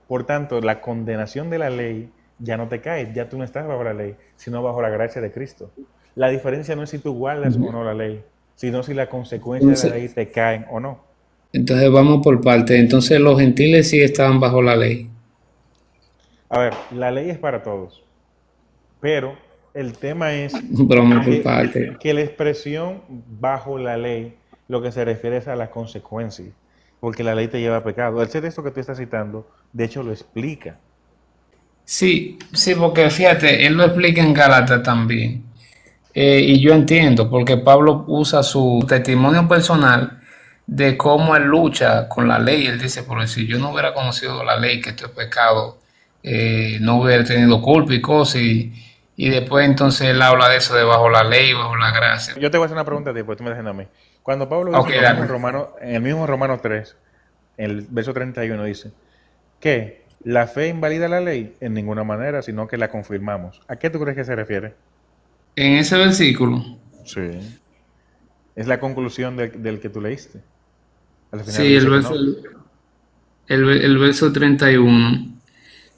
Por tanto, la condenación de la ley ya no te cae, ya tú no estás bajo la ley, sino bajo la gracia de Cristo. La diferencia no es si tú guardas o Ujú. no la ley, sino si las consecuencias de la ley Entonces, te caen o no. entonces vamos por partes. Entonces los gentiles sí estaban bajo la ley. A ver, la ley es para todos, pero el tema es Vamos por que, partes. que la expresión bajo la ley lo que se refiere es a las consecuencias, porque la ley te lleva a pecado. El texto que tú estás citando, de hecho, lo explica. Sí, sí, porque fíjate, él lo explica en Gálatas también. Y yo entiendo, porque Pablo usa su testimonio personal de cómo él lucha con la ley. Él dice, por si yo no hubiera conocido la ley, que esto es pecado, no hubiera tenido culpa y cosas. Y después entonces él habla de eso de bajo la ley, bajo la gracia. Yo te voy a hacer una pregunta a ti, pues tú me dejas a mí. Cuando Pablo Ok, dice lo mismo dale. En el mismo Romano 3, en el verso 31 dice, que la fe invalida la ley en ninguna manera, sino que la confirmamos. ¿A qué tú crees que se refiere? En ese versículo, Sí. Es la conclusión del que tú leíste. Al final sí, dice que no. el verso 31.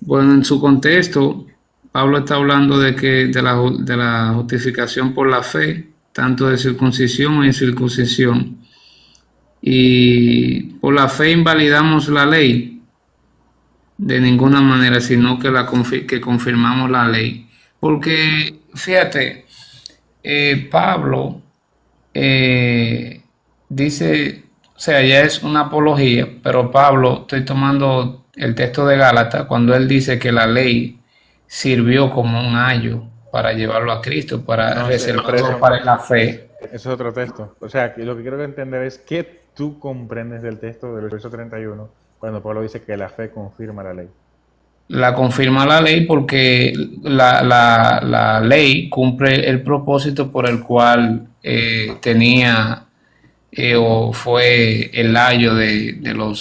Bueno, en su contexto, Pablo está hablando de que de la justificación por la fe, tanto de circuncisión e incircuncisión. Y por la fe invalidamos la ley de ninguna manera, sino que que confirmamos la ley. Porque, fíjate, Pablo eh, dice, o sea, ya es una apología, pero Pablo, estoy tomando el texto de Gálatas, cuando él dice que la ley sirvió como un ayo para llevarlo a Cristo, para No, pero reservarlo para la fe. eso es otro texto. O sea, que lo que quiero entender es qué tú comprendes del texto del verso 31 cuando Pablo dice que la fe confirma la ley. La confirma la ley porque la ley cumple el propósito por el cual tenía o fue el ayo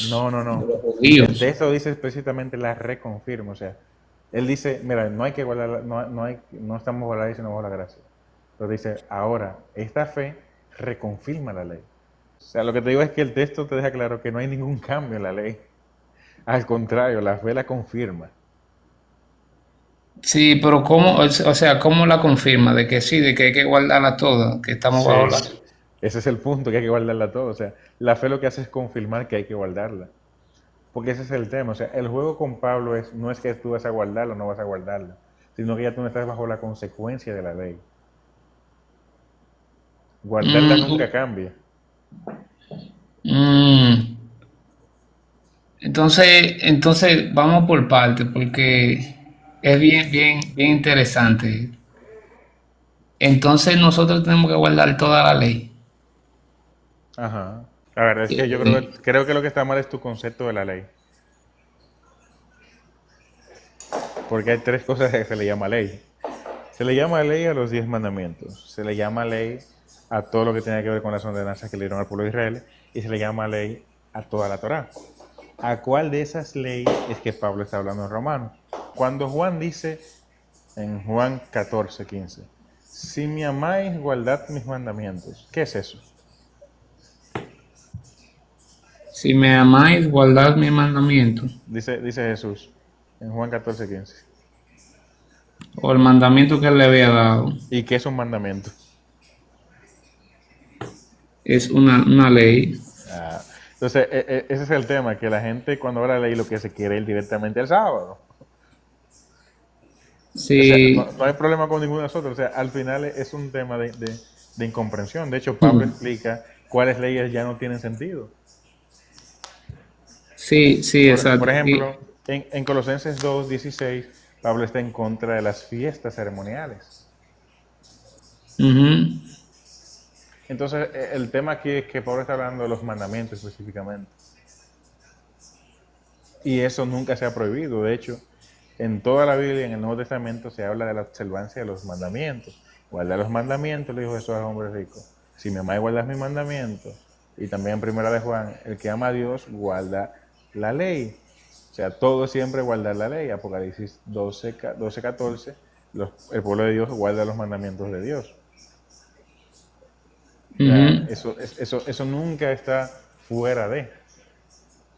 No, no, de no. los El judíos. texto dice explícitamente la reconfirma. O sea, él dice, mira, no hay que guardar, no estamos bajo la ley, sino bajo la gracia. Pero dice, ahora, esta fe reconfirma la ley. O sea, lo que te digo es que el texto te deja claro que no hay ningún cambio en la ley. Al contrario, la fe la confirma. Sí, pero ¿cómo, o sea, cómo la confirma? De que sí, de que hay que guardarla toda, que estamos bajo la... Sí. Ese es el punto, que hay que guardarla todo. O sea, la fe lo que hace es confirmar que hay que guardarla. Porque ese es el tema. O sea, el juego con Pablo no es que tú vas a guardarla o no vas a guardarla, sino que ya tú no estás bajo la consecuencia de la ley. Guardarla Mm, nunca cambia. Mm, entonces vamos por partes porque es bien interesante. Entonces nosotros tenemos que guardar toda la ley. Ajá. La verdad es que yo Eh, creo que lo que está mal es tu concepto de la ley. Porque hay tres cosas que se le llama ley. Se le llama ley a los 10 mandamientos. Se le llama ley a todo lo que tiene que ver con las ordenanzas que le dieron al pueblo de Israel. Y se le llama ley a toda la Torá. ¿A cuál de esas leyes es que Pablo está hablando en Romanos? Cuando Juan dice en Juan 14:15, si me amáis, guardad mis mandamientos. ¿Qué es eso? si me amáis, guardad mi mandamiento. Dice Jesús en Juan 14:15. O el mandamiento que él le había dado. ¿Y qué es un mandamiento? Es una ley. Ah, entonces, ese es el tema, que la gente cuando habla de ley lo que se quiere ir directamente al sábado. O sea, Sí, no hay problema con ninguno de nosotros. O sea, al final es un tema de incomprensión. De hecho, Pablo explica cuáles leyes ya no tienen sentido. sí, Por exacto. ejemplo, en Colosenses 2:16, Pablo está en contra de las fiestas ceremoniales. Ujú. Entonces, el tema aquí es que Pablo está hablando de los mandamientos específicamente. Y eso nunca se ha prohibido. De hecho, en toda la Biblia, en el Nuevo Testamento, se habla de la observancia de los mandamientos. Guarda los mandamientos, le dijo Jesús al hombre rico. Si me amáis, guardad mis mandamientos. Y también en Primera de Juan, el que ama a Dios, guarda la ley. O sea, todo siempre guardar la ley. Apocalipsis 12:14, el pueblo de Dios guarda los mandamientos de Dios. O sea, Ujú. eso nunca está fuera de.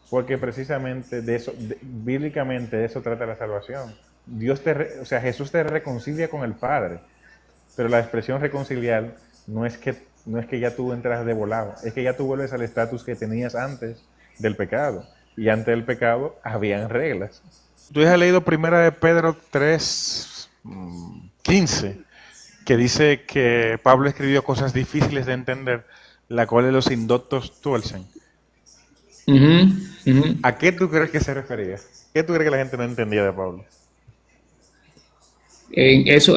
Porque precisamente de eso, bíblicamente de eso trata la salvación. O sea, Jesús te reconcilia con el Padre, pero la expresión reconciliar no es que ya tú entras de volado, es que ya tú vuelves al estatus que tenías antes del pecado. Y antes del pecado habían reglas. Tú has leído primera de Pedro 3:15, que dice que Pablo escribió cosas difíciles de entender, la cuales los indoctos tuercen. Ujú, ujú. ¿A qué tú crees que se refería? ¿Qué tú crees que la gente no entendía de Pablo? Esos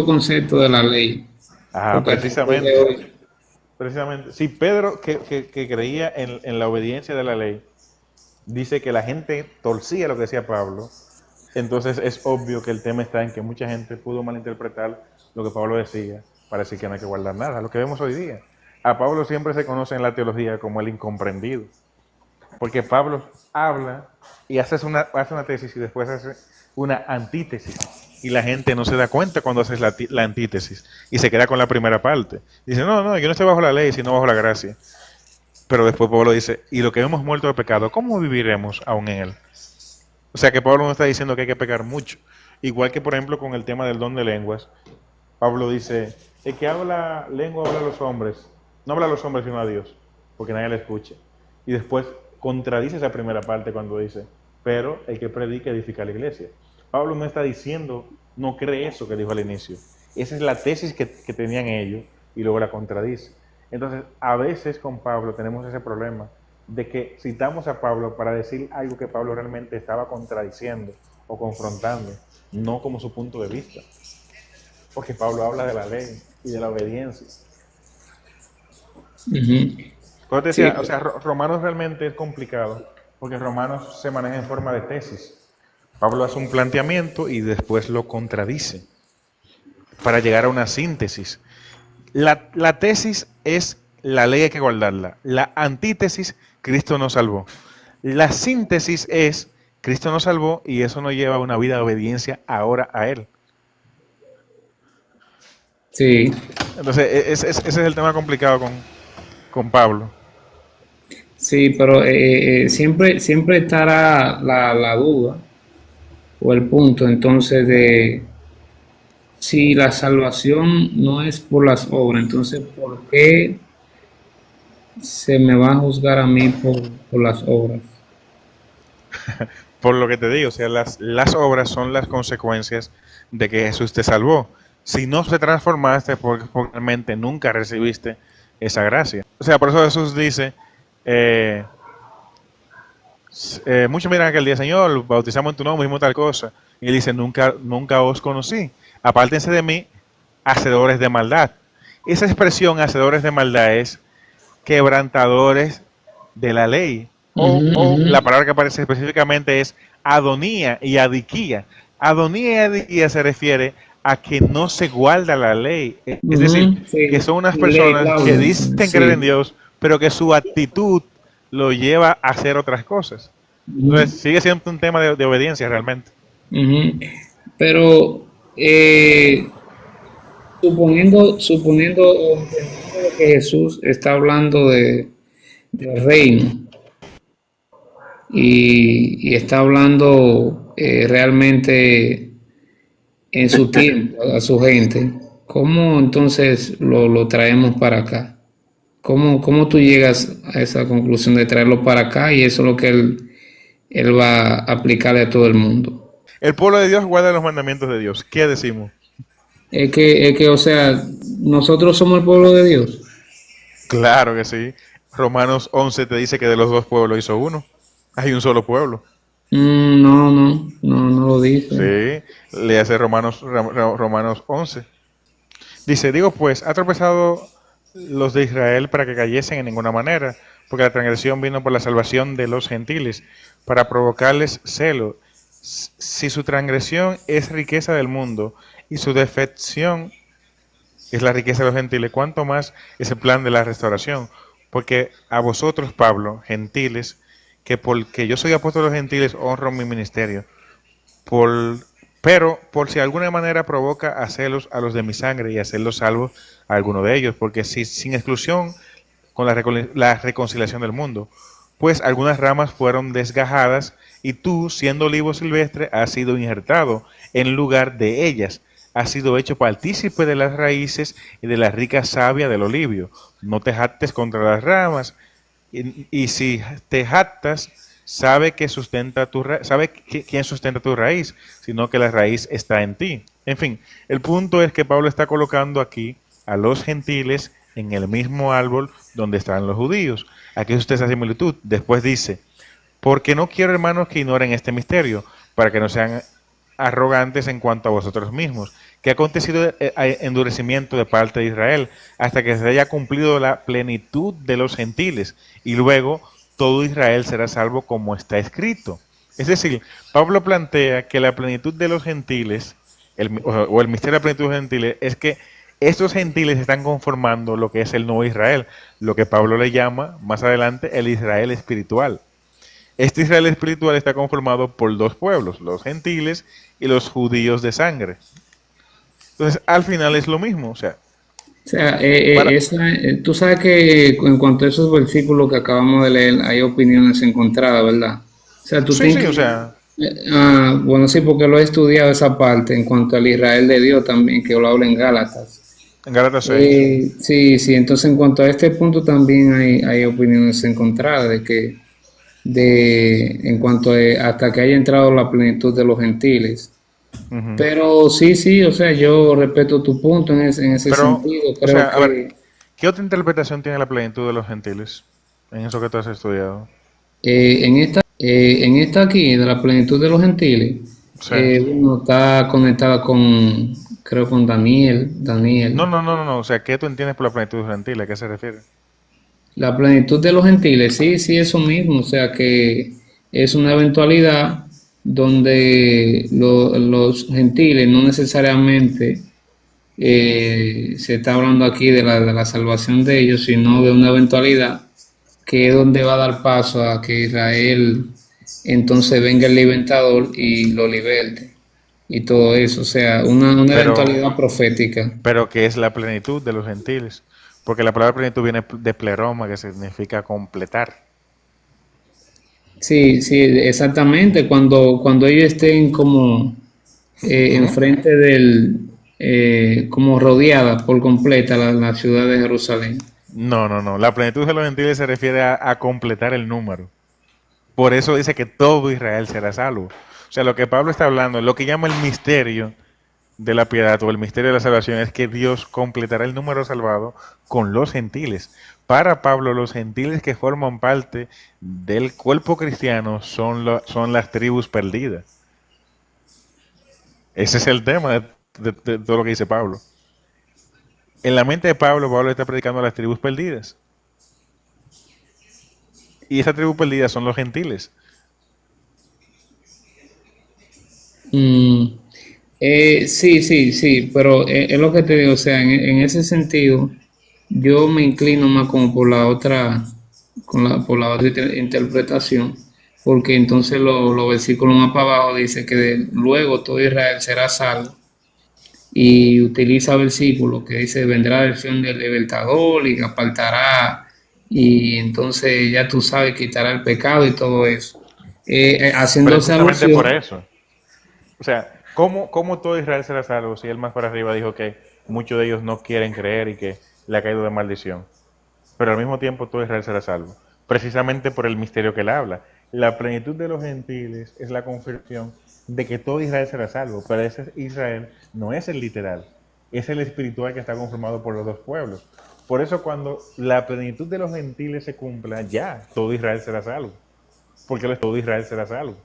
conceptos de la ley. Ah, Porque hasta el día de precisamente. hoy. Precisamente. Si Pedro, que creía en la obediencia de la ley, dice que la gente torcía lo que decía Pablo, entonces es obvio que el tema está en que mucha gente pudo malinterpretar lo que Pablo decía para decir que no hay que guardar nada, lo que vemos hoy día. A Pablo siempre se conoce en la teología como el incomprendido. Porque Pablo habla y hace una tesis y después hace una antítesis. Y la gente no se da cuenta cuando haces la antítesis y se queda con la primera parte. Dice, no, yo no estoy bajo la ley, sino bajo la gracia. Pero después Pablo dice, y lo que hemos muerto de pecado, ¿cómo viviremos aún en él? O sea que Pablo no está diciendo que hay que pecar mucho. Igual que, por ejemplo, con el tema del don de lenguas, Pablo dice, el que habla lengua habla a los hombres, no habla a los hombres sino a Dios, porque nadie le escucha. Y después contradice esa primera parte cuando dice, pero el que predica edifica la iglesia. Pablo no está diciendo, no cree eso que dijo al inicio. Esa es la tesis que tenían ellos y luego la contradice. Entonces, a veces con Pablo tenemos ese problema de que citamos a Pablo para decir algo que Pablo realmente estaba contradiciendo o confrontando, no como su punto de vista. Porque Pablo habla de la ley y de la obediencia. Ujú. Como te Sí, decía, o sea, Romanos realmente es complicado, porque Romanos se maneja en forma de tesis. Pablo hace un planteamiento y después lo contradice para llegar a una síntesis. La tesis es la ley hay que guardarla. La antítesis, Cristo nos salvó. La síntesis es Cristo nos salvó y eso nos lleva a una vida de obediencia ahora a Él. sí, Entonces, ese es el tema complicado con Pablo. sí, pero siempre estará la duda o el punto entonces de si la salvación no es por las obras, entonces ¿por qué se me va a juzgar a mí por las obras? Por lo que te digo, o sea, las obras son las consecuencias de que Jesús te salvó. Si no te transformaste porque realmente nunca recibiste esa gracia. O sea, por eso Jesús dice, eh, muchos miran aquel día, Señor, bautizamos en tu nombre, hicimos tal cosa. Y él dice, nunca os conocí. Apártense de mí, hacedores de maldad. Esa expresión, hacedores de maldad, es quebrantadores de la ley. Ujú, O la ujú. palabra que aparece específicamente es adonía y adiquía. Adonía y adiquía se refiere a que no se guarda la ley. Es decir, Ujú, que sí, son unas ley personas que lawless, dicen creer en sí. Dios, pero que su actitud lo lleva a hacer otras cosas. Entonces, Ujú, sigue siendo un tema de obediencia realmente. ujú. Pero suponiendo o entendiendo que Jesús está hablando del reino y está hablando realmente en su tiempo a su gente, ¿cómo entonces lo traemos para acá? ¿Cómo tú llegas a esa conclusión de traerlo para acá y eso es lo que él va a aplicarle a todo el mundo? El pueblo de Dios guarda los mandamientos de Dios. ¿Qué decimos? O sea, nosotros somos el pueblo de Dios. Claro que sí. Romanos 11 te dice que de los dos pueblos hizo uno. Hay un solo pueblo. No lo dice. Sí, le hace Romanos 11. Dice, digo pues, ha tropezado los de Israel para que cayesen en ninguna manera, porque la transgresión vino por la salvación de los gentiles, para provocarles celo. Si su transgresión es riqueza del mundo y su defección es la riqueza de los gentiles, ¿cuánto más es el plan de la restauración? Porque a vosotros, Pablo, gentiles, que porque yo soy apóstol de los gentiles, honro mi ministerio. Por, pero por si de alguna manera provoca a celos a los de mi sangre y hacerlos salvos a alguno de ellos, porque si, sin exclusión con la reconciliación del mundo, pues algunas ramas fueron desgajadas y tú, siendo olivo silvestre, has sido injertado en lugar de ellas, has sido hecho partícipe de las raíces y de la rica savia del olivio. No te jactes contra las ramas, y si te jactas, sabe quién sustenta tu raíz, sino que la raíz está en ti. En fin, el punto es que Pablo está colocando aquí a los gentiles en el mismo árbol donde están los judíos. Aquí es usted esa similitud. Después dice, porque no quiero, hermanos, que ignoren este misterio, para que no sean arrogantes en cuanto a vosotros mismos, que ha acontecido endurecimiento de parte de Israel, hasta que se haya cumplido la plenitud de los gentiles, y luego todo Israel será salvo como está escrito. Es decir, Pablo plantea que la plenitud de los gentiles, o el misterio de la plenitud de los gentiles, es que estos gentiles están conformando lo que es el nuevo Israel, lo que Pablo le llama más adelante el Israel espiritual. Este Israel espiritual está conformado por dos pueblos, los gentiles y los judíos de sangre. Entonces, al final es lo mismo, o sea, O sea, para... tú sabes que en cuanto a esos versículos que acabamos de leer, hay opiniones encontradas, ¿verdad? O sea, tú Sí, tienes sí, o que... sea, bueno, sí, porque lo he estudiado esa parte en cuanto al Israel de Dios también, que lo habla en Gálatas. en Gálatas 6. Sí, entonces en cuanto a este punto también hay opiniones encontradas en cuanto a, hasta que haya entrado la plenitud de los gentiles. Uh-huh. Pero sí, o sea, yo respeto tu punto en ese Pero, sentido. o Creo sea, a ver, que ¿qué otra interpretación tiene la plenitud de los gentiles en eso que tú has estudiado? en esta aquí, de la plenitud de los gentiles, Sí. bueno, está conectada creo con Daniel. No, o sea, ¿qué tú entiendes por la plenitud de los gentiles? ¿A qué se refiere? La plenitud de los gentiles, sí, eso mismo, o sea que es una eventualidad donde los gentiles no necesariamente se está hablando aquí de la salvación de ellos, sino de una eventualidad que es donde va a dar paso a que Israel entonces venga el libertador y lo liberte y todo eso, o sea, una Pero, eventualidad profética. pero ¿qué es la plenitud de los gentiles? Porque la palabra plenitud viene de pleroma, que significa completar. Sí, exactamente, cuando ellos estén como enfrente como rodeada por completa la ciudad de Jerusalén. No. La plenitud de los gentiles se refiere a completar el número. Por eso dice que todo Israel será salvo. O sea, lo que Pablo está hablando, lo que llama el misterio, de la piedad o el misterio de la salvación es que Dios completará el número salvado con los gentiles. Para Pablo, los gentiles que forman parte del cuerpo cristiano son las tribus perdidas. Ese es el tema de todo lo que dice Pablo. En la mente de Pablo, Pablo está predicando a las tribus perdidas. Y esas tribus perdidas son los gentiles. Mm, sí, pero es lo que te digo, o sea, en ese sentido, yo me inclino más como por la otra, por la otra interpretación, porque entonces los versículos más para abajo dice que luego todo Israel será salvo, y utiliza versículos que dice, vendrá el fin del libertador y apartará, y entonces ya tú sabes, quitará el pecado y todo eso. Pero Haciendo es esa justamente por alusión. eso. O sea, ¿cómo todo Israel será salvo si él más para arriba dijo que muchos de ellos no quieren creer y que le ha caído de maldición? Pero al mismo tiempo todo Israel será salvo. Precisamente por el misterio que él habla. La plenitud de los gentiles es la confirmación de que todo Israel será salvo. Pero ese Israel no es el literal. Es el espiritual que está conformado por los dos pueblos. Por eso cuando la plenitud de los gentiles se cumpla, ya todo Israel será salvo. Porque todo Israel será salvo.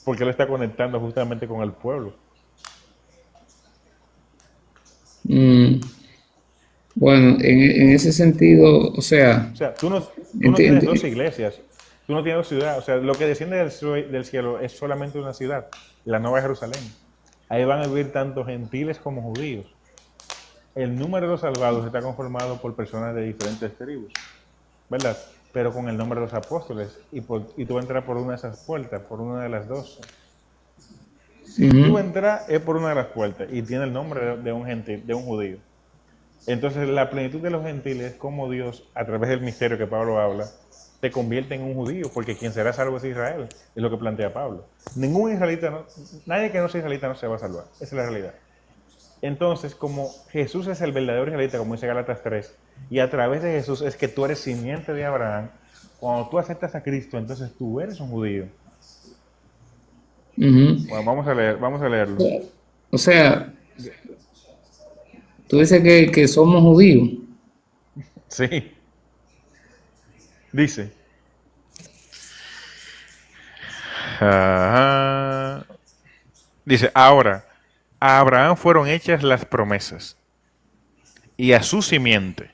Porque lo está conectando justamente con el pueblo. mm, Bueno, en ese sentido, o sea, O sea, tú no tienes entiende, dos iglesias, tú no tienes dos ciudades. O sea, lo que desciende del cielo es solamente una ciudad, la Nueva Jerusalén. Ahí van a vivir tanto gentiles como judíos. El número de los salvados está conformado por personas de diferentes tribus, ¿verdad? Pero con el nombre de los apóstoles. Y tú entras por una de esas puertas, por una de las dos. Si tú ujú, entras, es por una de las puertas y tiene el nombre de un gentil, de un judío. Entonces, la plenitud de los gentiles, como Dios, a través del misterio que Pablo habla, te convierte en un judío, porque quien será salvo es Israel, es lo que plantea Pablo. Ningún israelita, nadie que no sea israelita no se va a salvar, esa es la realidad. Entonces, como Jesús es el verdadero israelita, como dice Gálatas 3, y a través de Jesús es que tú eres simiente de Abraham, cuando tú aceptas a Cristo, entonces tú eres un judío. ujú. Bueno, vamos a leerlo. O sea, tú dices que somos judíos. Sí, dice. Ajá. Dice, ahora, a Abraham fueron hechas las promesas y a su simiente.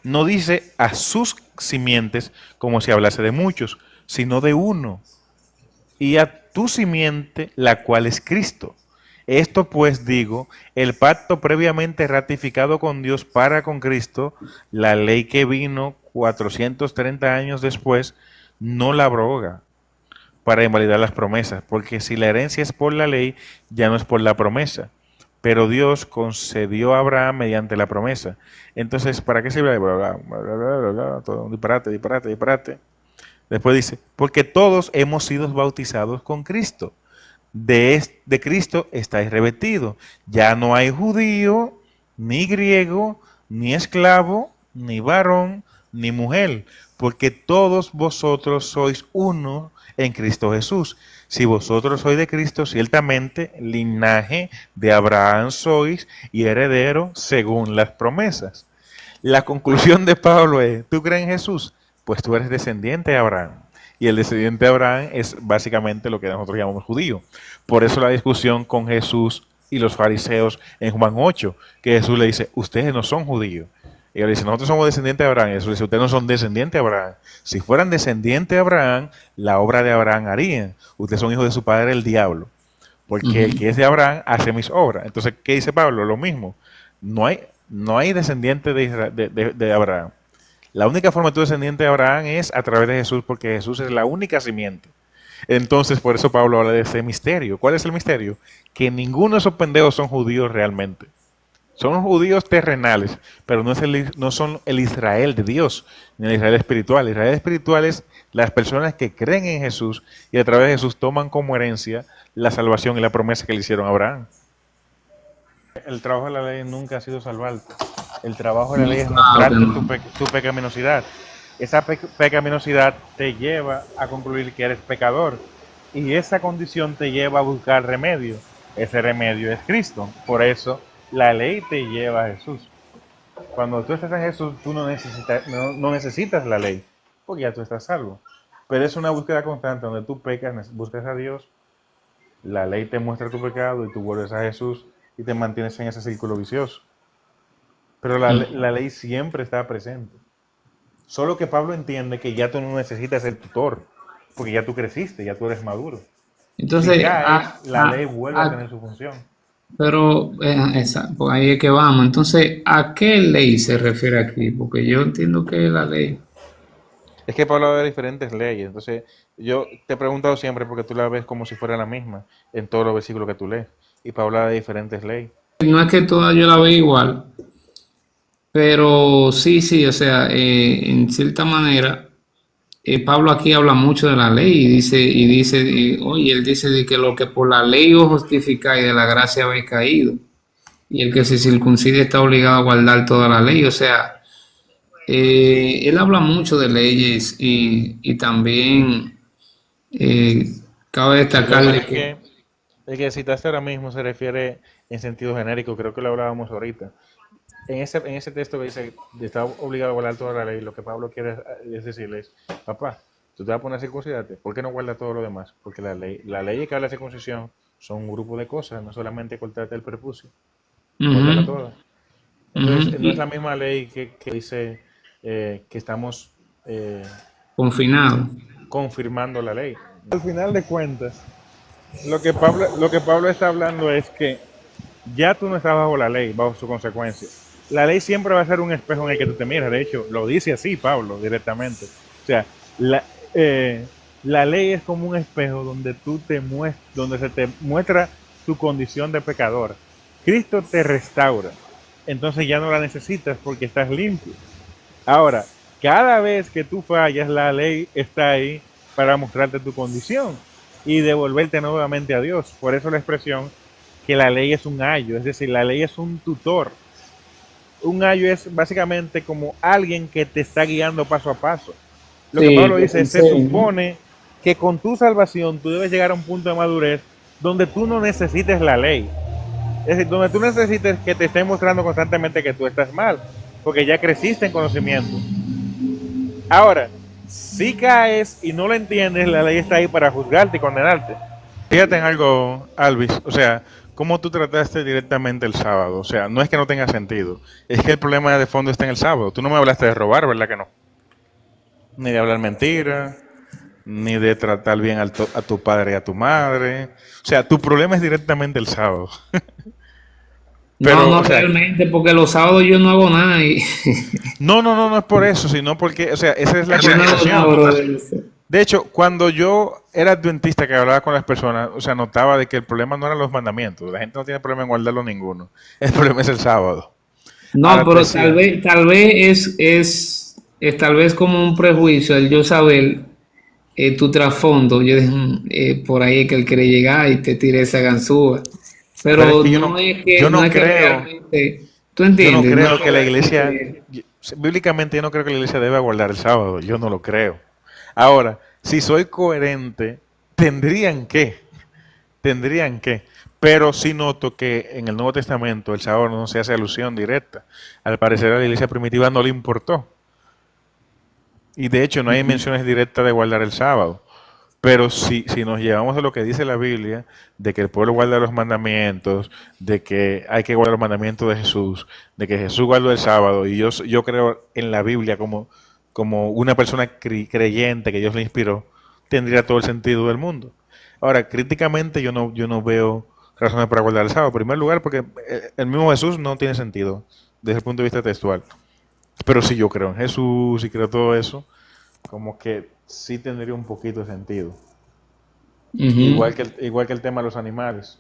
No dice a sus simientes como si hablase de muchos, sino de uno. Y a tu simiente, la cual es Cristo. Esto pues digo, el pacto previamente ratificado con Dios para con Cristo, la ley que vino 430 años después, no la abroga para invalidar las promesas, porque si la herencia es por la ley, ya no es por la promesa. Pero Dios concedió a Abraham mediante la promesa. Entonces, ¿para qué sirve? Todo un disparate, disparate, disparate. Después dice, porque todos hemos sido bautizados con Cristo. De Cristo estáis revestidos. Ya no hay judío, ni griego, ni esclavo, ni varón, ni mujer, porque todos vosotros sois uno en Cristo Jesús. Si vosotros sois de Cristo, ciertamente linaje de Abraham sois y heredero según las promesas. La conclusión de Pablo es, ¿tú crees en Jesús? Pues tú eres descendiente de Abraham. Y el descendiente de Abraham es básicamente lo que nosotros llamamos judío. Por eso la discusión con Jesús y los fariseos en Juan 8, que Jesús le dice, ustedes no son judíos. Y él dice, nosotros somos descendientes de Abraham. Y Jesús dice, ustedes no son descendientes de Abraham. Si fueran descendientes de Abraham, la obra de Abraham harían. Ustedes son hijos de su padre el diablo. Porque el Ujú. que es de Abraham hace mis obras. Entonces, ¿qué dice Pablo? Lo mismo. No hay descendiente de Abraham. La única forma de tu descendiente de Abraham es a través de Jesús, porque Jesús es la única simiente. Entonces, por eso Pablo habla de ese misterio. ¿Cuál es el misterio? Que ninguno de esos pendejos son judíos realmente. Son judíos terrenales, pero no son el Israel de Dios, ni el Israel espiritual. El Israel espiritual es las personas que creen en Jesús y a través de Jesús toman como herencia la salvación y la promesa que le hicieron a Abraham. El trabajo de la ley nunca ha sido salvarte. El trabajo de la ley es Claro que mostrarte no. tu pecaminosidad. Esa pecaminosidad te lleva a concluir que eres pecador y esa condición te lleva a buscar remedio. ese remedio es Cristo. Por eso la ley te lleva a Jesús. Cuando tú estás en Jesús, tú no necesitas la ley, porque ya tú estás salvo. Pero es una búsqueda constante donde tú pecas, buscas a Dios, la ley te muestra tu pecado y tú vuelves a Jesús y te mantienes en ese círculo vicioso. Pero la ley siempre está presente. Solo que Pablo entiende que ya tú no necesitas el tutor, porque ya tú creciste, ya tú eres maduro. Si Entonces, caes, la ley vuelve a tener su función. pero pues ahí es que vamos. Entonces, ¿a qué ley se refiere aquí? Porque yo entiendo que la ley. Es que Pablo habla de diferentes leyes, entonces yo te he preguntado siempre porque tú la ves como si fuera la misma en todos los versículos que tú lees. Y Pablo habla de diferentes leyes. No es que toda yo la veo igual, pero sí, sí, o sea, en cierta manera, Pablo aquí habla mucho de la ley oye, él dice de que lo que por la ley os justificáis de la gracia habéis caído, y el que se circuncide está obligado a guardar toda la ley, o sea, él habla mucho de leyes y también eh, cabe El problema destacarle es que el que citaste ahora mismo se refiere en sentido genérico, creo que lo hablábamos ahorita. En ese texto que dice que está obligado a guardar toda la ley, lo que Pablo quiere es decirles, papá, tú te vas a poner a circuncidarte, ¿por qué no guardas todo lo demás? Porque la ley que habla de circuncisión son un grupo de cosas, no solamente cortarte el prepucio, guardarla ujú, toda. Entonces, ujú, no es y la misma ley que dice que estamos eh, confinado. confirmando la ley. Al final de cuentas, lo que Pablo está hablando es que ya tú no estás bajo la ley, bajo su consecuencia. La ley siempre va a ser un espejo en el que tú te miras. De hecho, lo dice así Pablo directamente. O sea, la, eh, la ley es como un espejo donde donde se te muestra tu condición de pecador. Cristo te restaura. Entonces ya no la necesitas porque estás limpio. Ahora, cada vez que tú fallas, la ley está ahí para mostrarte tu condición y devolverte nuevamente a Dios. Por eso la expresión que la ley es un ayo, es decir, la ley es un tutor. Un ayo es básicamente como alguien que te está guiando paso a paso. Lo que Sí, Pablo que te dice, se enseña. supone que con tu salvación tú debes llegar a un punto de madurez donde tú no necesites la ley. Es decir, donde tú necesites que te estén mostrando constantemente que tú estás mal, porque ya creciste en conocimiento. Ahora, si caes y no lo entiendes, la ley está ahí para juzgarte y condenarte. Fíjate en algo, Alvis, o sea, cómo tú trataste directamente el sábado. O sea, no es que no tenga sentido, es que el problema de fondo está en el sábado. Tú no me hablaste de robar, ¿verdad que no? Ni de hablar mentira, ni de tratar bien a tu padre y a tu madre. O sea, tu problema es directamente el sábado. No, Pero, no o sea, realmente, porque los sábados yo no hago nada y no es por eso, sino porque, o sea, esa es la yo no hago nada, conversación. brother. De hecho, cuando yo era adventista que hablaba con las personas, o sea, notaba de que el problema no eran los mandamientos. La gente no tiene problema en guardarlo ninguno. El problema es el sábado. No, Ahora te pero decía, tal vez es tal vez como un prejuicio el yo saber tu trasfondo. Yo dije, por ahí es que él quiere llegar y te tire esa ganzúa. pero es Pero que no yo es no que creo, realmente, tú yo no entiendes, no es creo que que la iglesia, realmente, bíblicamente yo no creo que la iglesia deba guardar el sábado. Yo no lo creo. Ahora, si soy coherente, tendrían que. Tendrían que. Pero sí noto que en el Nuevo Testamento el sábado no se hace alusión directa. Al parecer a la iglesia primitiva no le importó. Y de hecho no hay menciones directas de guardar el sábado. Pero si nos llevamos a lo que dice la Biblia, de que el pueblo guarda los mandamientos, de que hay que guardar los mandamientos de Jesús, de que Jesús guardó el sábado, y yo creo en la Biblia como una persona creyente que Dios le inspiró, tendría todo el sentido del mundo. Ahora, críticamente yo no veo razones para guardar el sábado. En primer lugar, porque el mismo Jesús no tiene sentido desde el punto de vista textual. Pero si yo creo en Jesús y creo todo eso, como que sí tendría un poquito de sentido. ujú. Igual que el tema de los animales.